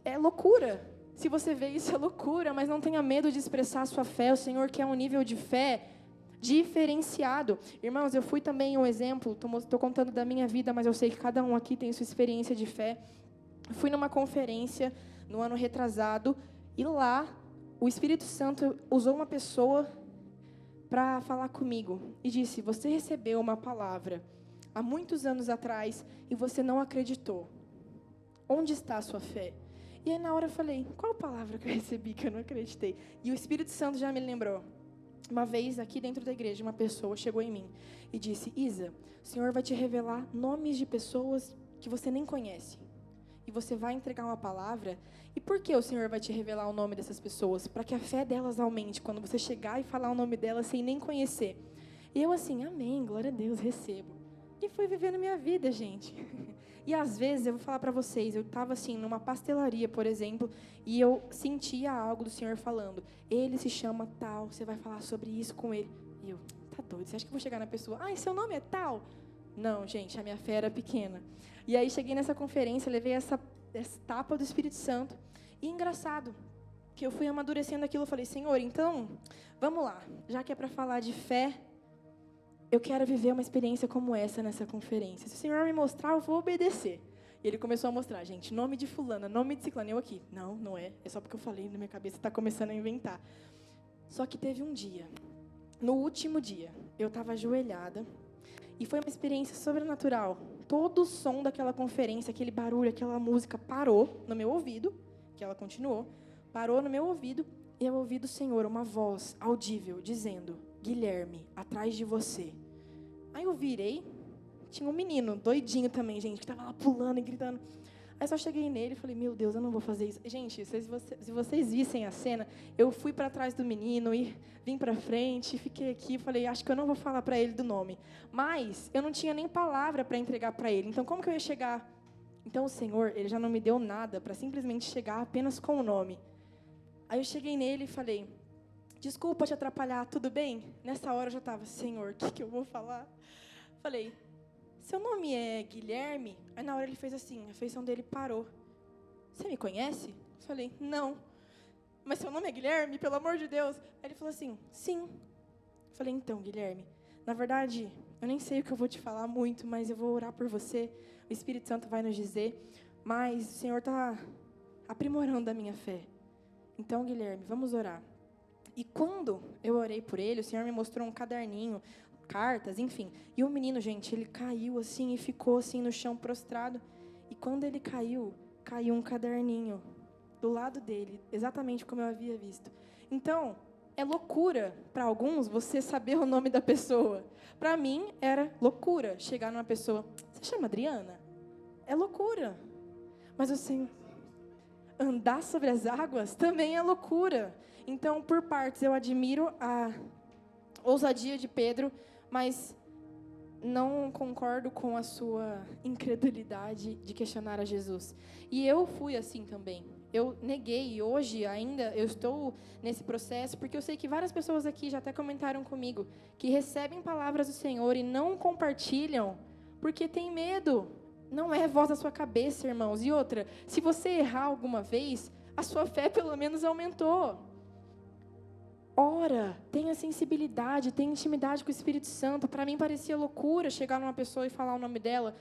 É loucura. Se você vê isso, é loucura, mas não tenha medo de expressar a sua fé. O Senhor quer um nível de fé diferenciado. Irmãos, eu fui também um exemplo, estou contando da minha vida, mas eu sei que cada um aqui tem sua experiência de fé. Fui numa conferência no ano retrasado, e lá o Espírito Santo usou uma pessoa para falar comigo e disse, você recebeu uma palavra há muitos anos atrás e você não acreditou. Onde está a sua fé? E aí, na hora, eu falei, qual palavra que eu recebi que eu não acreditei? E o Espírito Santo já me lembrou. Uma vez, aqui dentro da igreja, uma pessoa chegou em mim e disse, Isa, o Senhor vai te revelar nomes de pessoas que você nem conhece. E você vai entregar uma palavra. E por que o Senhor vai te revelar o nome dessas pessoas? Para que a fé delas aumente, quando você chegar e falar o nome delas sem nem conhecer. E eu assim, amém, glória a Deus, recebo. E fui vivendo minha vida, gente. E às vezes, eu vou falar para vocês, eu estava assim, numa pastelaria, por exemplo, e eu sentia algo do Senhor falando, ele se chama tal, você vai falar sobre isso com ele. E eu, tá doido, você acha que eu vou chegar na pessoa, seu nome é tal? Não, gente, a minha fé era pequena. E aí cheguei nessa conferência, levei essa tapa do Espírito Santo, e engraçado, que eu fui amadurecendo aquilo, eu falei, Senhor, então, vamos lá, já que é para falar de fé, eu quero viver uma experiência como essa nessa conferência. Se o Senhor me mostrar, eu vou obedecer. E ele começou a mostrar, gente, nome de fulana, nome de ciclano. Eu aqui, não é. É só porque eu falei na minha cabeça, está começando a inventar. Só que teve um dia, no último dia, eu estava ajoelhada, e foi uma experiência sobrenatural. Todo o som daquela conferência, aquele barulho, aquela música, parou no meu ouvido, que ela continuou, parou no meu ouvido, e eu ouvi do Senhor uma voz audível, dizendo, Guilherme, atrás de você. Aí eu virei, tinha um menino, doidinho também, gente, que estava lá pulando e gritando. Aí só cheguei nele e falei, meu Deus, eu não vou fazer isso. Gente, se vocês vissem a cena, eu fui para trás do menino e vim para frente, fiquei aqui, falei, acho que eu não vou falar para ele do nome. Mas eu não tinha nem palavra para entregar para ele, então como que eu ia chegar? Então o Senhor, ele já não me deu nada para simplesmente chegar apenas com o nome. Aí eu cheguei nele e falei, desculpa te atrapalhar, tudo bem? Nessa hora eu já estava, Senhor, o que eu vou falar? Falei, seu nome é Guilherme? Aí na hora ele fez assim, a feição dele parou. Você me conhece? Falei, não. mas seu nome é Guilherme, pelo amor de Deus. Aí ele falou assim, sim. Eu falei, então, Guilherme, na verdade, eu nem sei o que eu vou te falar muito, mas eu vou orar por você. O Espírito Santo vai nos dizer, mas o Senhor está aprimorando a minha fé. Então, Guilherme, vamos orar. E quando eu orei por ele, o Senhor me mostrou um caderninho, cartas, enfim. E o menino, gente, ele caiu assim e ficou assim no chão prostrado. E quando ele caiu, caiu um caderninho do lado dele, exatamente como eu havia visto. Então, é loucura para alguns você saber o nome da pessoa. Para mim, era loucura chegar numa pessoa, você chama Adriana? É loucura. Mas assim, andar sobre as águas também é loucura. Então, por partes, eu admiro a ousadia de Pedro, mas não concordo com a sua incredulidade de questionar a Jesus. E eu fui assim também. Eu neguei, e hoje ainda eu estou nesse processo, porque eu sei que várias pessoas aqui já até comentaram comigo, que recebem palavras do Senhor e não compartilham, porque tem medo. Não é voz da sua cabeça, irmãos. E outra, se você errar alguma vez, a sua fé pelo menos aumentou. Ora, tenha sensibilidade, tenha intimidade com o Espírito Santo. Para mim parecia loucura chegar numa pessoa e falar o nome dela,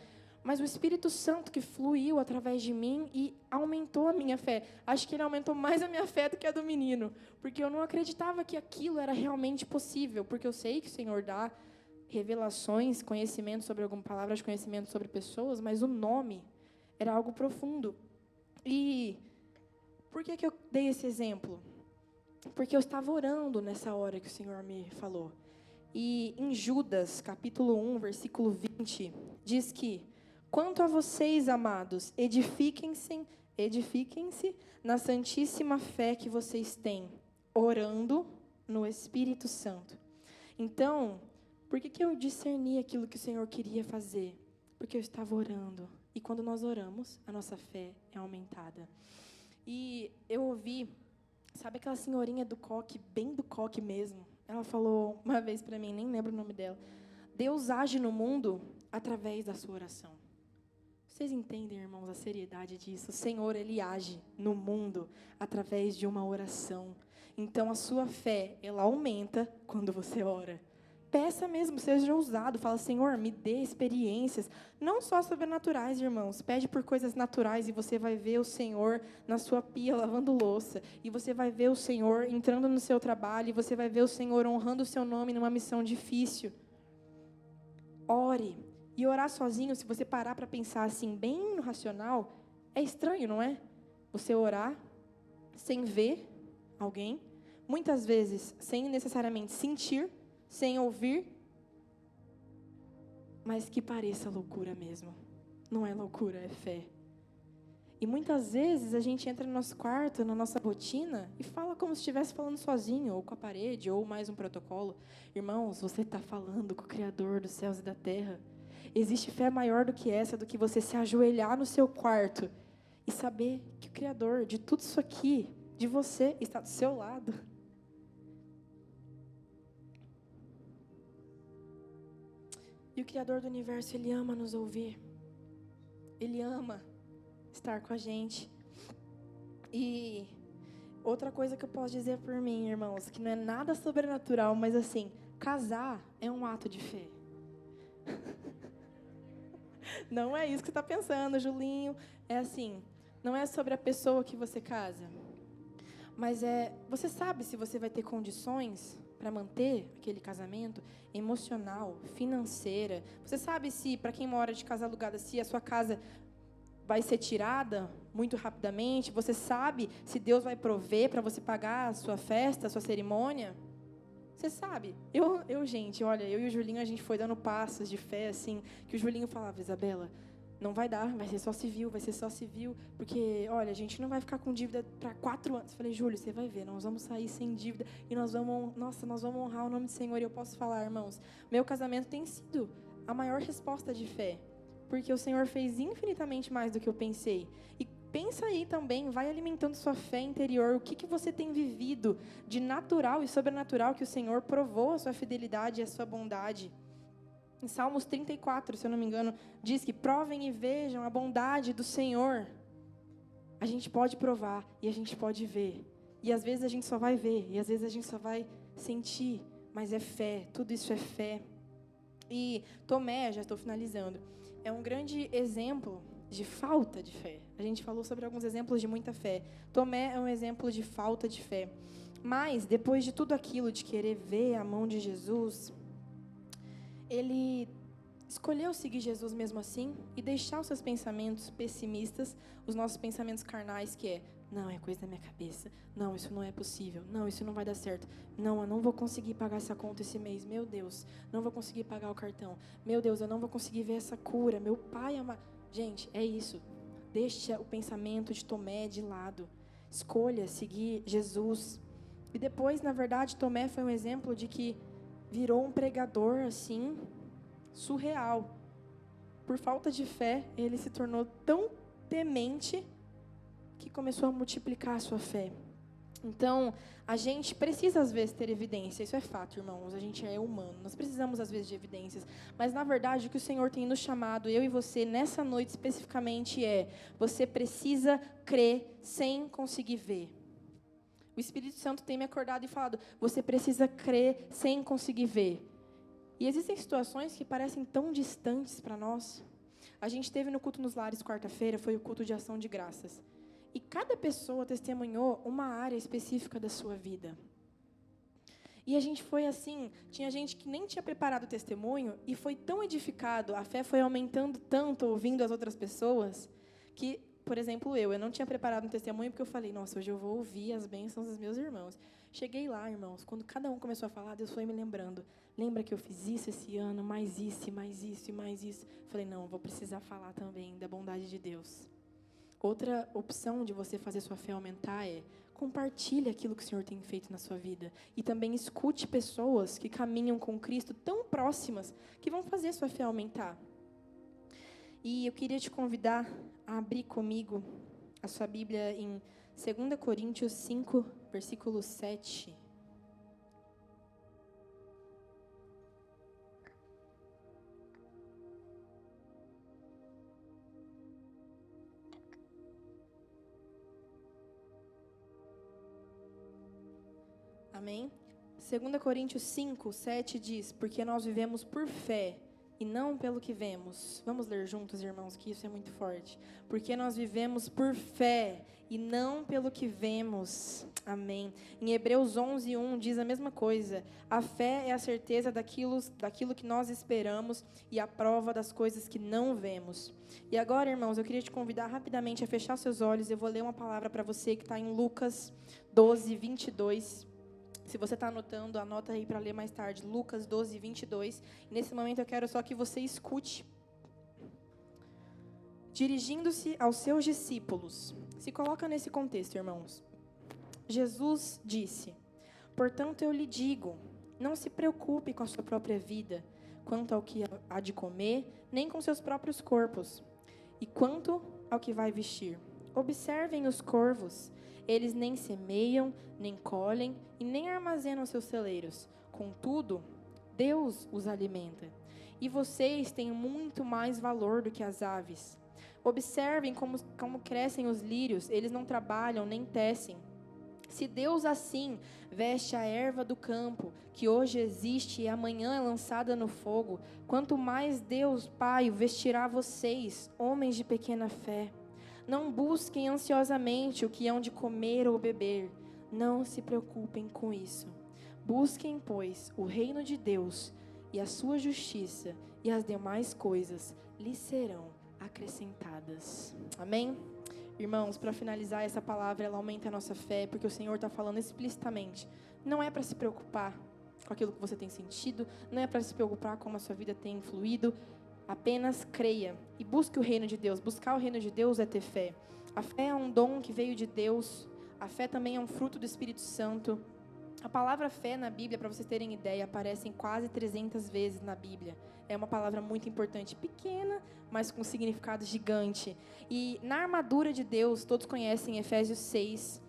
mas o Espírito Santo que fluiu através de mim e aumentou a minha fé. Acho que ele aumentou mais a minha fé do que a do menino, porque eu não acreditava que aquilo era realmente possível, porque eu sei que o Senhor dá revelações, conhecimento sobre alguma palavra de conhecimento sobre pessoas, mas o nome era algo profundo. E por que eu dei esse exemplo? Porque eu estava orando nessa hora que o Senhor me falou. E em Judas, capítulo 1, versículo 20, diz que, quanto a vocês, amados, edifiquem-se na santíssima fé que vocês têm, orando no Espírito Santo. Então, por que eu discerni aquilo que o Senhor queria fazer? Porque eu estava orando. E quando nós oramos, a nossa fé é aumentada. E eu ouvi... Sabe aquela senhorinha do coque, bem do coque mesmo? Ela falou uma vez para mim, nem lembro o nome dela. Deus age no mundo através da sua oração. Vocês entendem, irmãos, a seriedade disso? O Senhor, Ele age no mundo através de uma oração. Então, a sua fé, ela aumenta quando você ora. Peça mesmo, seja ousado. Fala, Senhor, me dê experiências, não só sobrenaturais, irmãos. Pede por coisas naturais e você vai ver o Senhor na sua pia lavando louça. E você vai ver o Senhor entrando no seu trabalho. E você vai ver o Senhor honrando o seu nome numa missão difícil. Ore. E orar sozinho, se você parar para pensar assim, bem no racional, é estranho, não é? Você orar sem ver alguém, muitas vezes sem necessariamente sentir, sem ouvir, mas que pareça loucura mesmo. Não é loucura, é fé. E muitas vezes a gente entra no nosso quarto, na nossa rotina, e fala como se estivesse falando sozinho, ou com a parede, ou mais um protocolo. Irmãos, você está falando com o Criador dos céus e da terra. Existe fé maior do que essa, do que você se ajoelhar no seu quarto e saber que o Criador de tudo isso aqui, de você, está do seu lado. E o Criador do universo, Ele ama nos ouvir. Ele ama estar com a gente. E outra coisa que eu posso dizer por mim, irmãos, que não é nada sobrenatural, mas assim, casar é um ato de fé. Não é isso que você está pensando, Julinho. É assim, não é sobre a pessoa que você casa, mas você sabe se você vai ter condições para manter aquele casamento emocional, financeira. Você sabe se, para quem mora de casa alugada, se a sua casa vai ser tirada muito rapidamente. Você sabe se Deus vai prover para você pagar a sua festa, a sua cerimônia. Você sabe. Gente, olha, eu e o Julinho, a gente foi dando passos de fé, assim, que o Julinho falava, Isabela, não vai dar, vai ser só civil, porque, olha, a gente não vai ficar com dívida para 4 anos. Falei, Júlio, você vai ver, nós vamos sair sem dívida e nós vamos honrar o nome do Senhor. E eu posso falar, irmãos, meu casamento tem sido a maior resposta de fé, porque o Senhor fez infinitamente mais do que eu pensei. E pensa aí também, vai alimentando sua fé interior, o que você tem vivido de natural e sobrenatural que o Senhor provou a sua fidelidade e a sua bondade. Em Salmos 34, se eu não me engano, diz que provem e vejam a bondade do Senhor. A gente pode provar e a gente pode ver E às vezes a gente só vai ver, e às vezes a gente só vai sentir, mas é fé, tudo isso é fé. E Tomé, já estou finalizando, é um grande exemplo de falta de fé. A gente falou sobre alguns exemplos de muita fé. Tomé é um exemplo de falta de fé. Mas, depois de tudo aquilo, de querer ver a mão de Jesus, ele escolheu seguir Jesus mesmo assim e deixar os seus pensamentos pessimistas, os nossos pensamentos carnais, que é: não, é coisa da minha cabeça, não, isso não é possível, não, isso não vai dar certo, não, eu não vou conseguir pagar essa conta esse mês, meu Deus, não vou conseguir pagar o cartão, meu Deus, eu não vou conseguir ver essa cura, meu pai ama... Gente, é isso, deixa o pensamento de Tomé de lado, escolha seguir Jesus. E depois, na verdade, Tomé foi um exemplo de que virou um pregador, assim, surreal. Por falta de fé, ele se tornou tão temente que começou a multiplicar a sua fé. Então, a gente precisa, às vezes, ter evidência. Isso é fato, irmãos. A gente é humano. Nós precisamos, às vezes, de evidências. Mas, na verdade, o que o Senhor tem nos chamado, eu e você, nessa noite especificamente, você precisa crer sem conseguir ver. O Espírito Santo tem me acordado e falado: você precisa crer sem conseguir ver. E existem situações que parecem tão distantes para nós. A gente teve no culto nos lares quarta-feira, foi o culto de ação de graças. E cada pessoa testemunhou uma área específica da sua vida. E a gente foi assim, tinha gente que nem tinha preparado o testemunho e foi tão edificado, a fé foi aumentando tanto ouvindo as outras pessoas, que, por exemplo, eu não tinha preparado um testemunho porque eu falei: nossa, hoje eu vou ouvir as bênçãos dos meus irmãos. Cheguei lá, irmãos, quando cada um começou a falar, Deus foi me lembrando: lembra que eu fiz isso esse ano, mais isso, mais isso e mais isso. Falei: não, vou precisar falar também da bondade de Deus. Outra opção de você fazer sua fé aumentar é: compartilhe aquilo que o Senhor tem feito na sua vida. E também escute pessoas que caminham com Cristo tão próximas que vão fazer sua fé aumentar. E eu queria te convidar a abrir comigo a sua Bíblia em 2 Coríntios 5, versículo 7. Amém? 2 Coríntios 5, 7 diz: porque nós vivemos por fé e não pelo que vemos. Vamos ler juntos, irmãos, que isso é muito forte. Porque nós vivemos por fé e não pelo que vemos. Amém. Em Hebreus 11, 1 diz a mesma coisa: a fé é a certeza daquilo que nós esperamos e a prova das coisas que não vemos. E agora, irmãos, eu queria te convidar rapidamente a fechar seus olhos. Eu vou ler uma palavra para você que está em Lucas 12, 22. Se você está anotando, anota aí para ler mais tarde. Lucas 12, 22. Nesse momento eu quero só que você escute. Dirigindo-se aos seus discípulos. Se coloca nesse contexto, irmãos. Jesus disse: portanto eu lhe digo, não se preocupe com a sua própria vida, quanto ao que há de comer, nem com seus próprios corpos, e quanto ao que vai vestir. Observem os corvos. Eles nem semeiam, nem colhem e nem armazenam seus celeiros. Contudo, Deus os alimenta. E vocês têm muito mais valor do que as aves. Observem como crescem os lírios. Eles não trabalham nem tecem. Se Deus assim veste a erva do campo, que hoje existe e amanhã é lançada no fogo, quanto mais Deus, Pai, vestirá vocês, homens de pequena fé. Não busquem ansiosamente o que hão de comer ou beber. Não se preocupem com isso. Busquem, pois, o reino de Deus e a sua justiça, e as demais coisas lhes serão acrescentadas. Amém? Irmãos, para finalizar, essa palavra, ela aumenta a nossa fé, porque o Senhor está falando explicitamente. Não é para se preocupar com aquilo que você tem sentido, não é para se preocupar com como a sua vida tem fluído. Apenas creia e busque o reino de Deus. Buscar o reino de Deus é ter fé. A fé é um dom que veio de Deus. A fé também é um fruto do Espírito Santo. A palavra fé na Bíblia, para vocês terem ideia, aparece em quase 300 vezes na Bíblia. É uma palavra muito importante, pequena, mas com significado gigante. E na armadura de Deus, todos conhecem Efésios 6.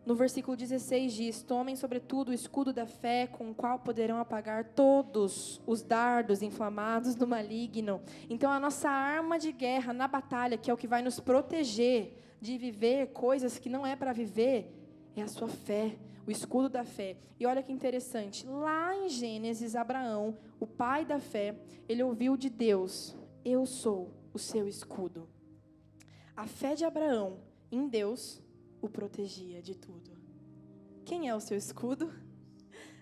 No versículo 16 diz: tomem sobretudo o escudo da fé, com o qual poderão apagar todos os dardos inflamados do maligno. Então a nossa arma de guerra na batalha, que é o que vai nos proteger de viver coisas que não é para viver, é a sua fé, o escudo da fé. E olha que interessante, lá em Gênesis, Abraão, o pai da fé, ele ouviu de Deus: eu sou o seu escudo. A fé de Abraão em Deus o protegia de tudo. Quem é o seu escudo?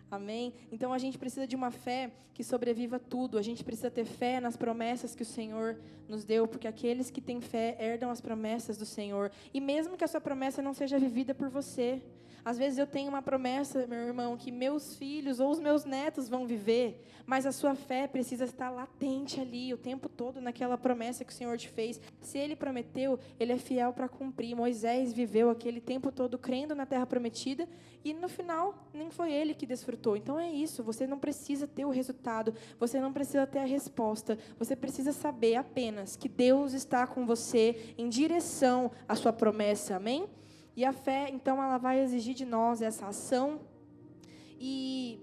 Amém? Então a gente precisa de uma fé que sobreviva tudo. A gente precisa ter fé nas promessas que o Senhor nos deu, porque aqueles que têm fé herdam as promessas do Senhor. E mesmo que a sua promessa não seja vivida por você, às vezes eu tenho uma promessa, meu irmão, que meus filhos ou os meus netos vão viver, mas a sua fé precisa estar latente ali o tempo todo naquela promessa que o Senhor te fez. Se Ele prometeu, Ele é fiel para cumprir. Moisés viveu aquele tempo todo crendo na terra prometida e no final nem foi ele que desfrutou. Então é isso, você não precisa ter o resultado, você não precisa ter a resposta, você precisa saber apenas que Deus está com você em direção à sua promessa, amém? E a fé, então, ela vai exigir de nós essa ação e,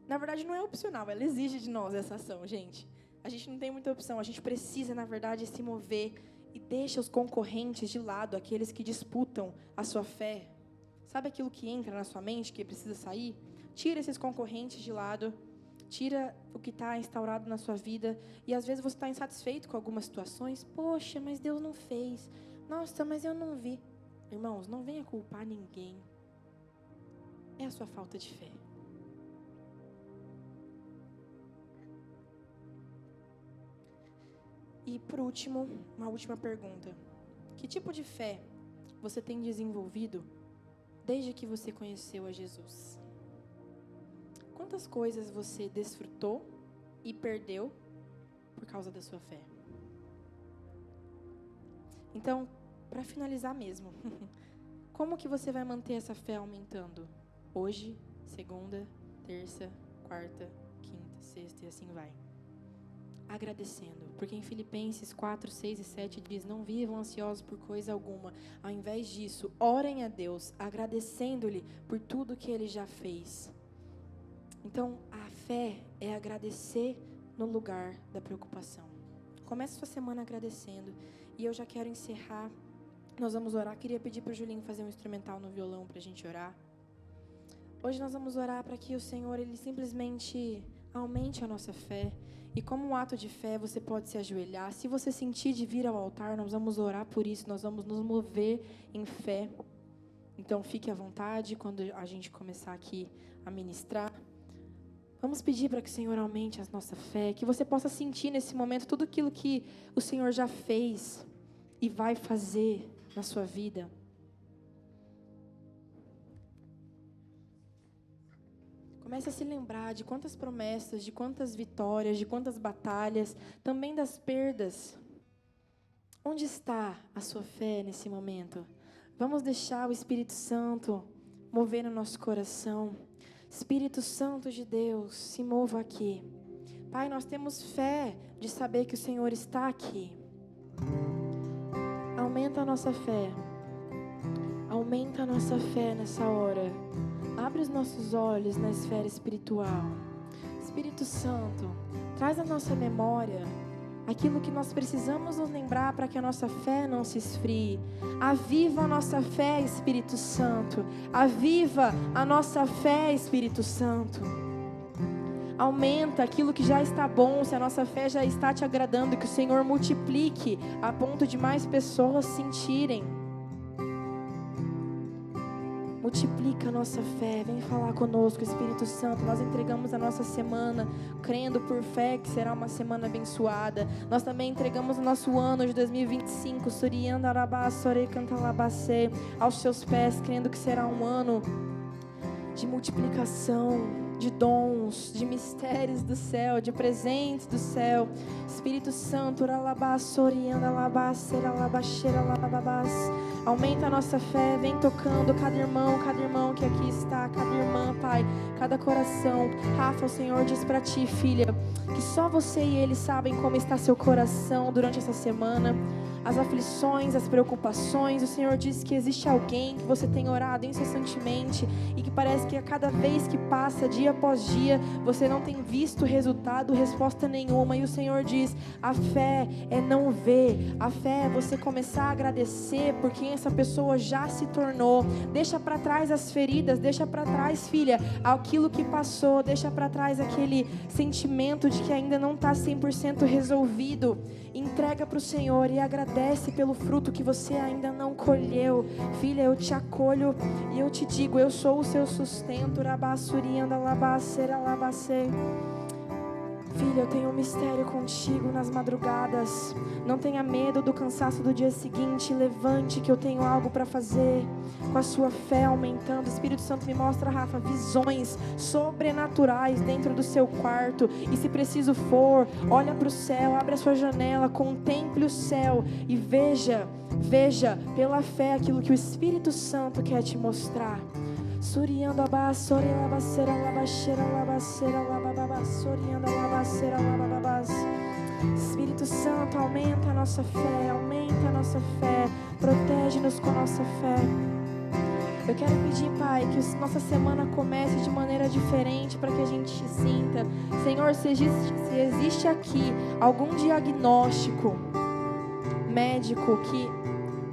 na verdade, não é opcional, ela exige de nós essa ação, gente. A gente não tem muita opção, a gente precisa, na verdade, se mover e deixa os concorrentes de lado, aqueles que disputam a sua fé. Sabe aquilo que entra na sua mente, que precisa sair? Tira esses concorrentes de lado, tira o que está instaurado na sua vida. E às vezes você está insatisfeito com algumas situações. Poxa, mas Deus não fez. Nossa, mas eu não vi. Irmãos, não venha culpar ninguém. É a sua falta de fé. E por último, uma última pergunta. Que tipo de fé você tem desenvolvido desde que você conheceu a Jesus? Quantas coisas você desfrutou e perdeu por causa da sua fé? Então, para finalizar mesmo, como que você vai manter essa fé aumentando? Hoje, segunda, terça, quarta, quinta, sexta e assim vai. Agradecendo, porque em Filipenses 4, 6 e 7 diz: não vivam ansiosos por coisa alguma, ao invés disso, orem a Deus, agradecendo-lhe por tudo que Ele já fez. Então, a fé é agradecer no lugar da preocupação. Comece sua semana agradecendo, e eu já quero encerrar. Nós vamos orar. Queria pedir para o Julinho fazer um instrumental no violão para a gente orar. Hoje nós vamos orar para que o Senhor, Ele simplesmente aumente a nossa fé. E como um ato de fé, você pode se ajoelhar. Se você sentir de vir ao altar, nós vamos orar por isso. Nós vamos nos mover em fé. Então, fique à vontade quando a gente começar aqui a ministrar. Vamos pedir para que o Senhor aumente a nossa fé. Que você possa sentir nesse momento tudo aquilo que o Senhor já fez e vai fazer na sua vida. Comece a se lembrar de quantas promessas, de quantas vitórias, de quantas batalhas, também das perdas. Onde está a sua fé nesse momento? Vamos deixar o Espírito Santo mover no nosso coração. Espírito Santo de Deus, se mova aqui. Pai, nós temos fé de saber que o Senhor está aqui. Aumenta a nossa fé. Aumenta a nossa fé nessa hora. Abre os nossos olhos na esfera espiritual. Espírito Santo, traz à nossa memória aquilo que nós precisamos nos lembrar para que a nossa fé não se esfrie. Aviva a nossa fé, Espírito Santo. Aviva a nossa fé, Espírito Santo. Aumenta aquilo que já está bom, se a nossa fé já está te agradando, que o Senhor multiplique a ponto de mais pessoas sentirem. Multiplica a nossa fé, vem falar conosco, Espírito Santo. Nós entregamos a nossa semana, crendo por fé que será uma semana abençoada. Nós também entregamos o nosso ano de 2025, aos seus pés, crendo que será um ano de multiplicação, de dons, de mistérios do céu, de presentes do céu. Espírito Santo, aumenta a nossa fé, vem tocando cada irmão que aqui está, cada irmã, Pai, cada coração. Rafa, o Senhor diz para ti, filha, que só você e Ele sabem como está seu coração durante essa semana. as aflições, as preocupações. O Senhor diz que existe alguém que você tem orado incessantemente e que parece que a cada vez que passa, dia após dia, você não tem visto resultado, resposta nenhuma. E o Senhor diz: a fé é não ver, a fé é você começar a agradecer por quem essa pessoa já se tornou. Deixa para trás as feridas, deixa para trás, filha, aquilo que passou, deixa para trás aquele sentimento de que ainda não está 100% resolvido. Entrega para o Senhor e agradece pelo fruto que você ainda não colheu. Filha, eu te acolho e eu te digo: eu sou o seu sustento. Filha, eu tenho um mistério contigo nas madrugadas. Não tenha medo do cansaço do dia seguinte. Levante, que eu tenho algo para fazer. Com a sua fé aumentando, o Espírito Santo me mostra, Rafa, visões sobrenaturais dentro do seu quarto. E se preciso for, olha para o céu, abre a sua janela, contemple o céu e veja pela fé aquilo que o Espírito Santo quer te mostrar. Suriando abassora labaceira labaceira labaceira labababa suriando labaceira labababas. Espírito Santo, aumenta a nossa fé, protege-nos com a nossa fé. Eu quero pedir, Pai, que nossa semana comece de maneira diferente, para que a gente sinta, Senhor, se existe aqui algum diagnóstico médico que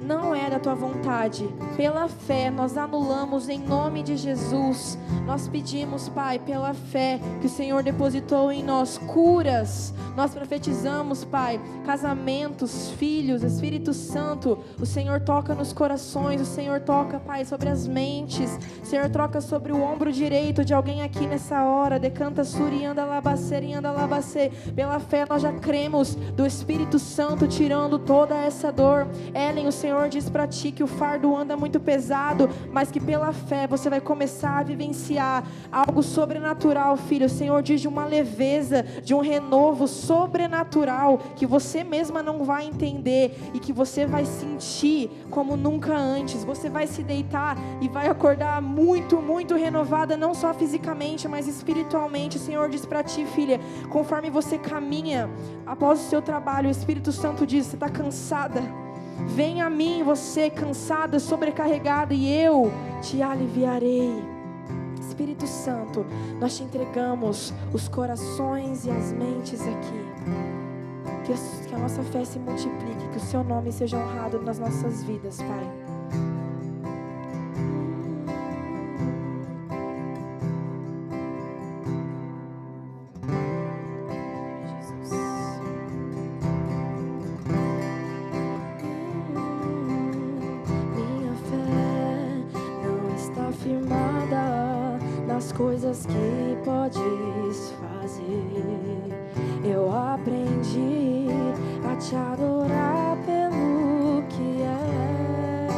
não é da tua vontade, pela fé nós anulamos em nome de Jesus. Nós pedimos, Pai, pela fé que o Senhor depositou em nós curas. Nós profetizamos, Pai, casamentos, filhos, Espírito Santo. O Senhor toca nos corações, o Senhor toca, Pai, sobre as mentes. O Senhor toca sobre o ombro direito de alguém aqui nessa hora. Decanta surianda labacerianda labacê. Pela fé nós já cremos do Espírito Santo tirando toda essa dor. Ellen, o Senhor diz para ti que o fardo anda muito pesado, mas que pela fé você vai começar a vivenciar algo sobrenatural, filho. O Senhor diz de uma leveza, de um renovo sobrenatural, que você mesma não vai entender e que você vai sentir como nunca antes. Você vai se deitar e vai acordar muito, muito renovada, não só fisicamente, mas espiritualmente. O Senhor diz para ti, filha, conforme você caminha após o seu trabalho, o Espírito Santo diz: você está cansada? Vem a mim, você cansada, sobrecarregada, e eu te aliviarei. Espírito Santo, nós te entregamos os corações e as mentes aqui. Que a nossa fé se multiplique, que o seu nome seja honrado nas nossas vidas, Pai. Coisas que podes fazer, eu aprendi a te adorar pelo que és.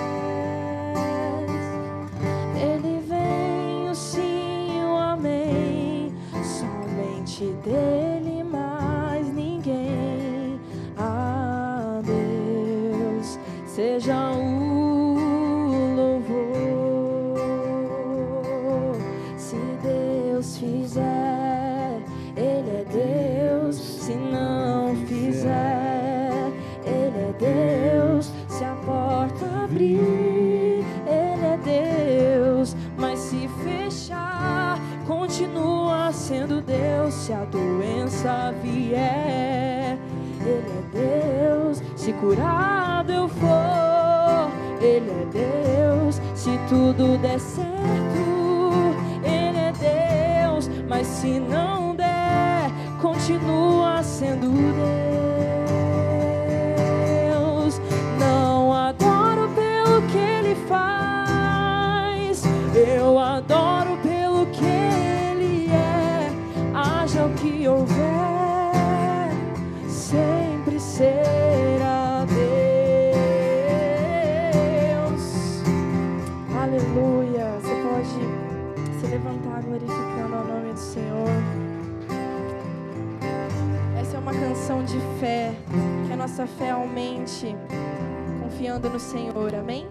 Ele vem o sim, o amém, somente dele, mais ninguém. A Deus seja o fizer, Ele é Deus. Se não fizer, Ele é Deus. Se a porta abrir, Ele é Deus. Mas se fechar, continua sendo Deus. Se a doença vier, Ele é Deus. Se curado eu for, Ele é Deus. Se tudo der certo, mas se não der, continua sendo Deus. Não adoro pelo que Ele faz, eu adoro pelo que Ele é. Haja o que houver, sempre será Deus. Aleluia. Você pode se levantar glorificando ao nome do Senhor. Essa é uma canção de fé, que a nossa fé aumente confiando no Senhor, amém?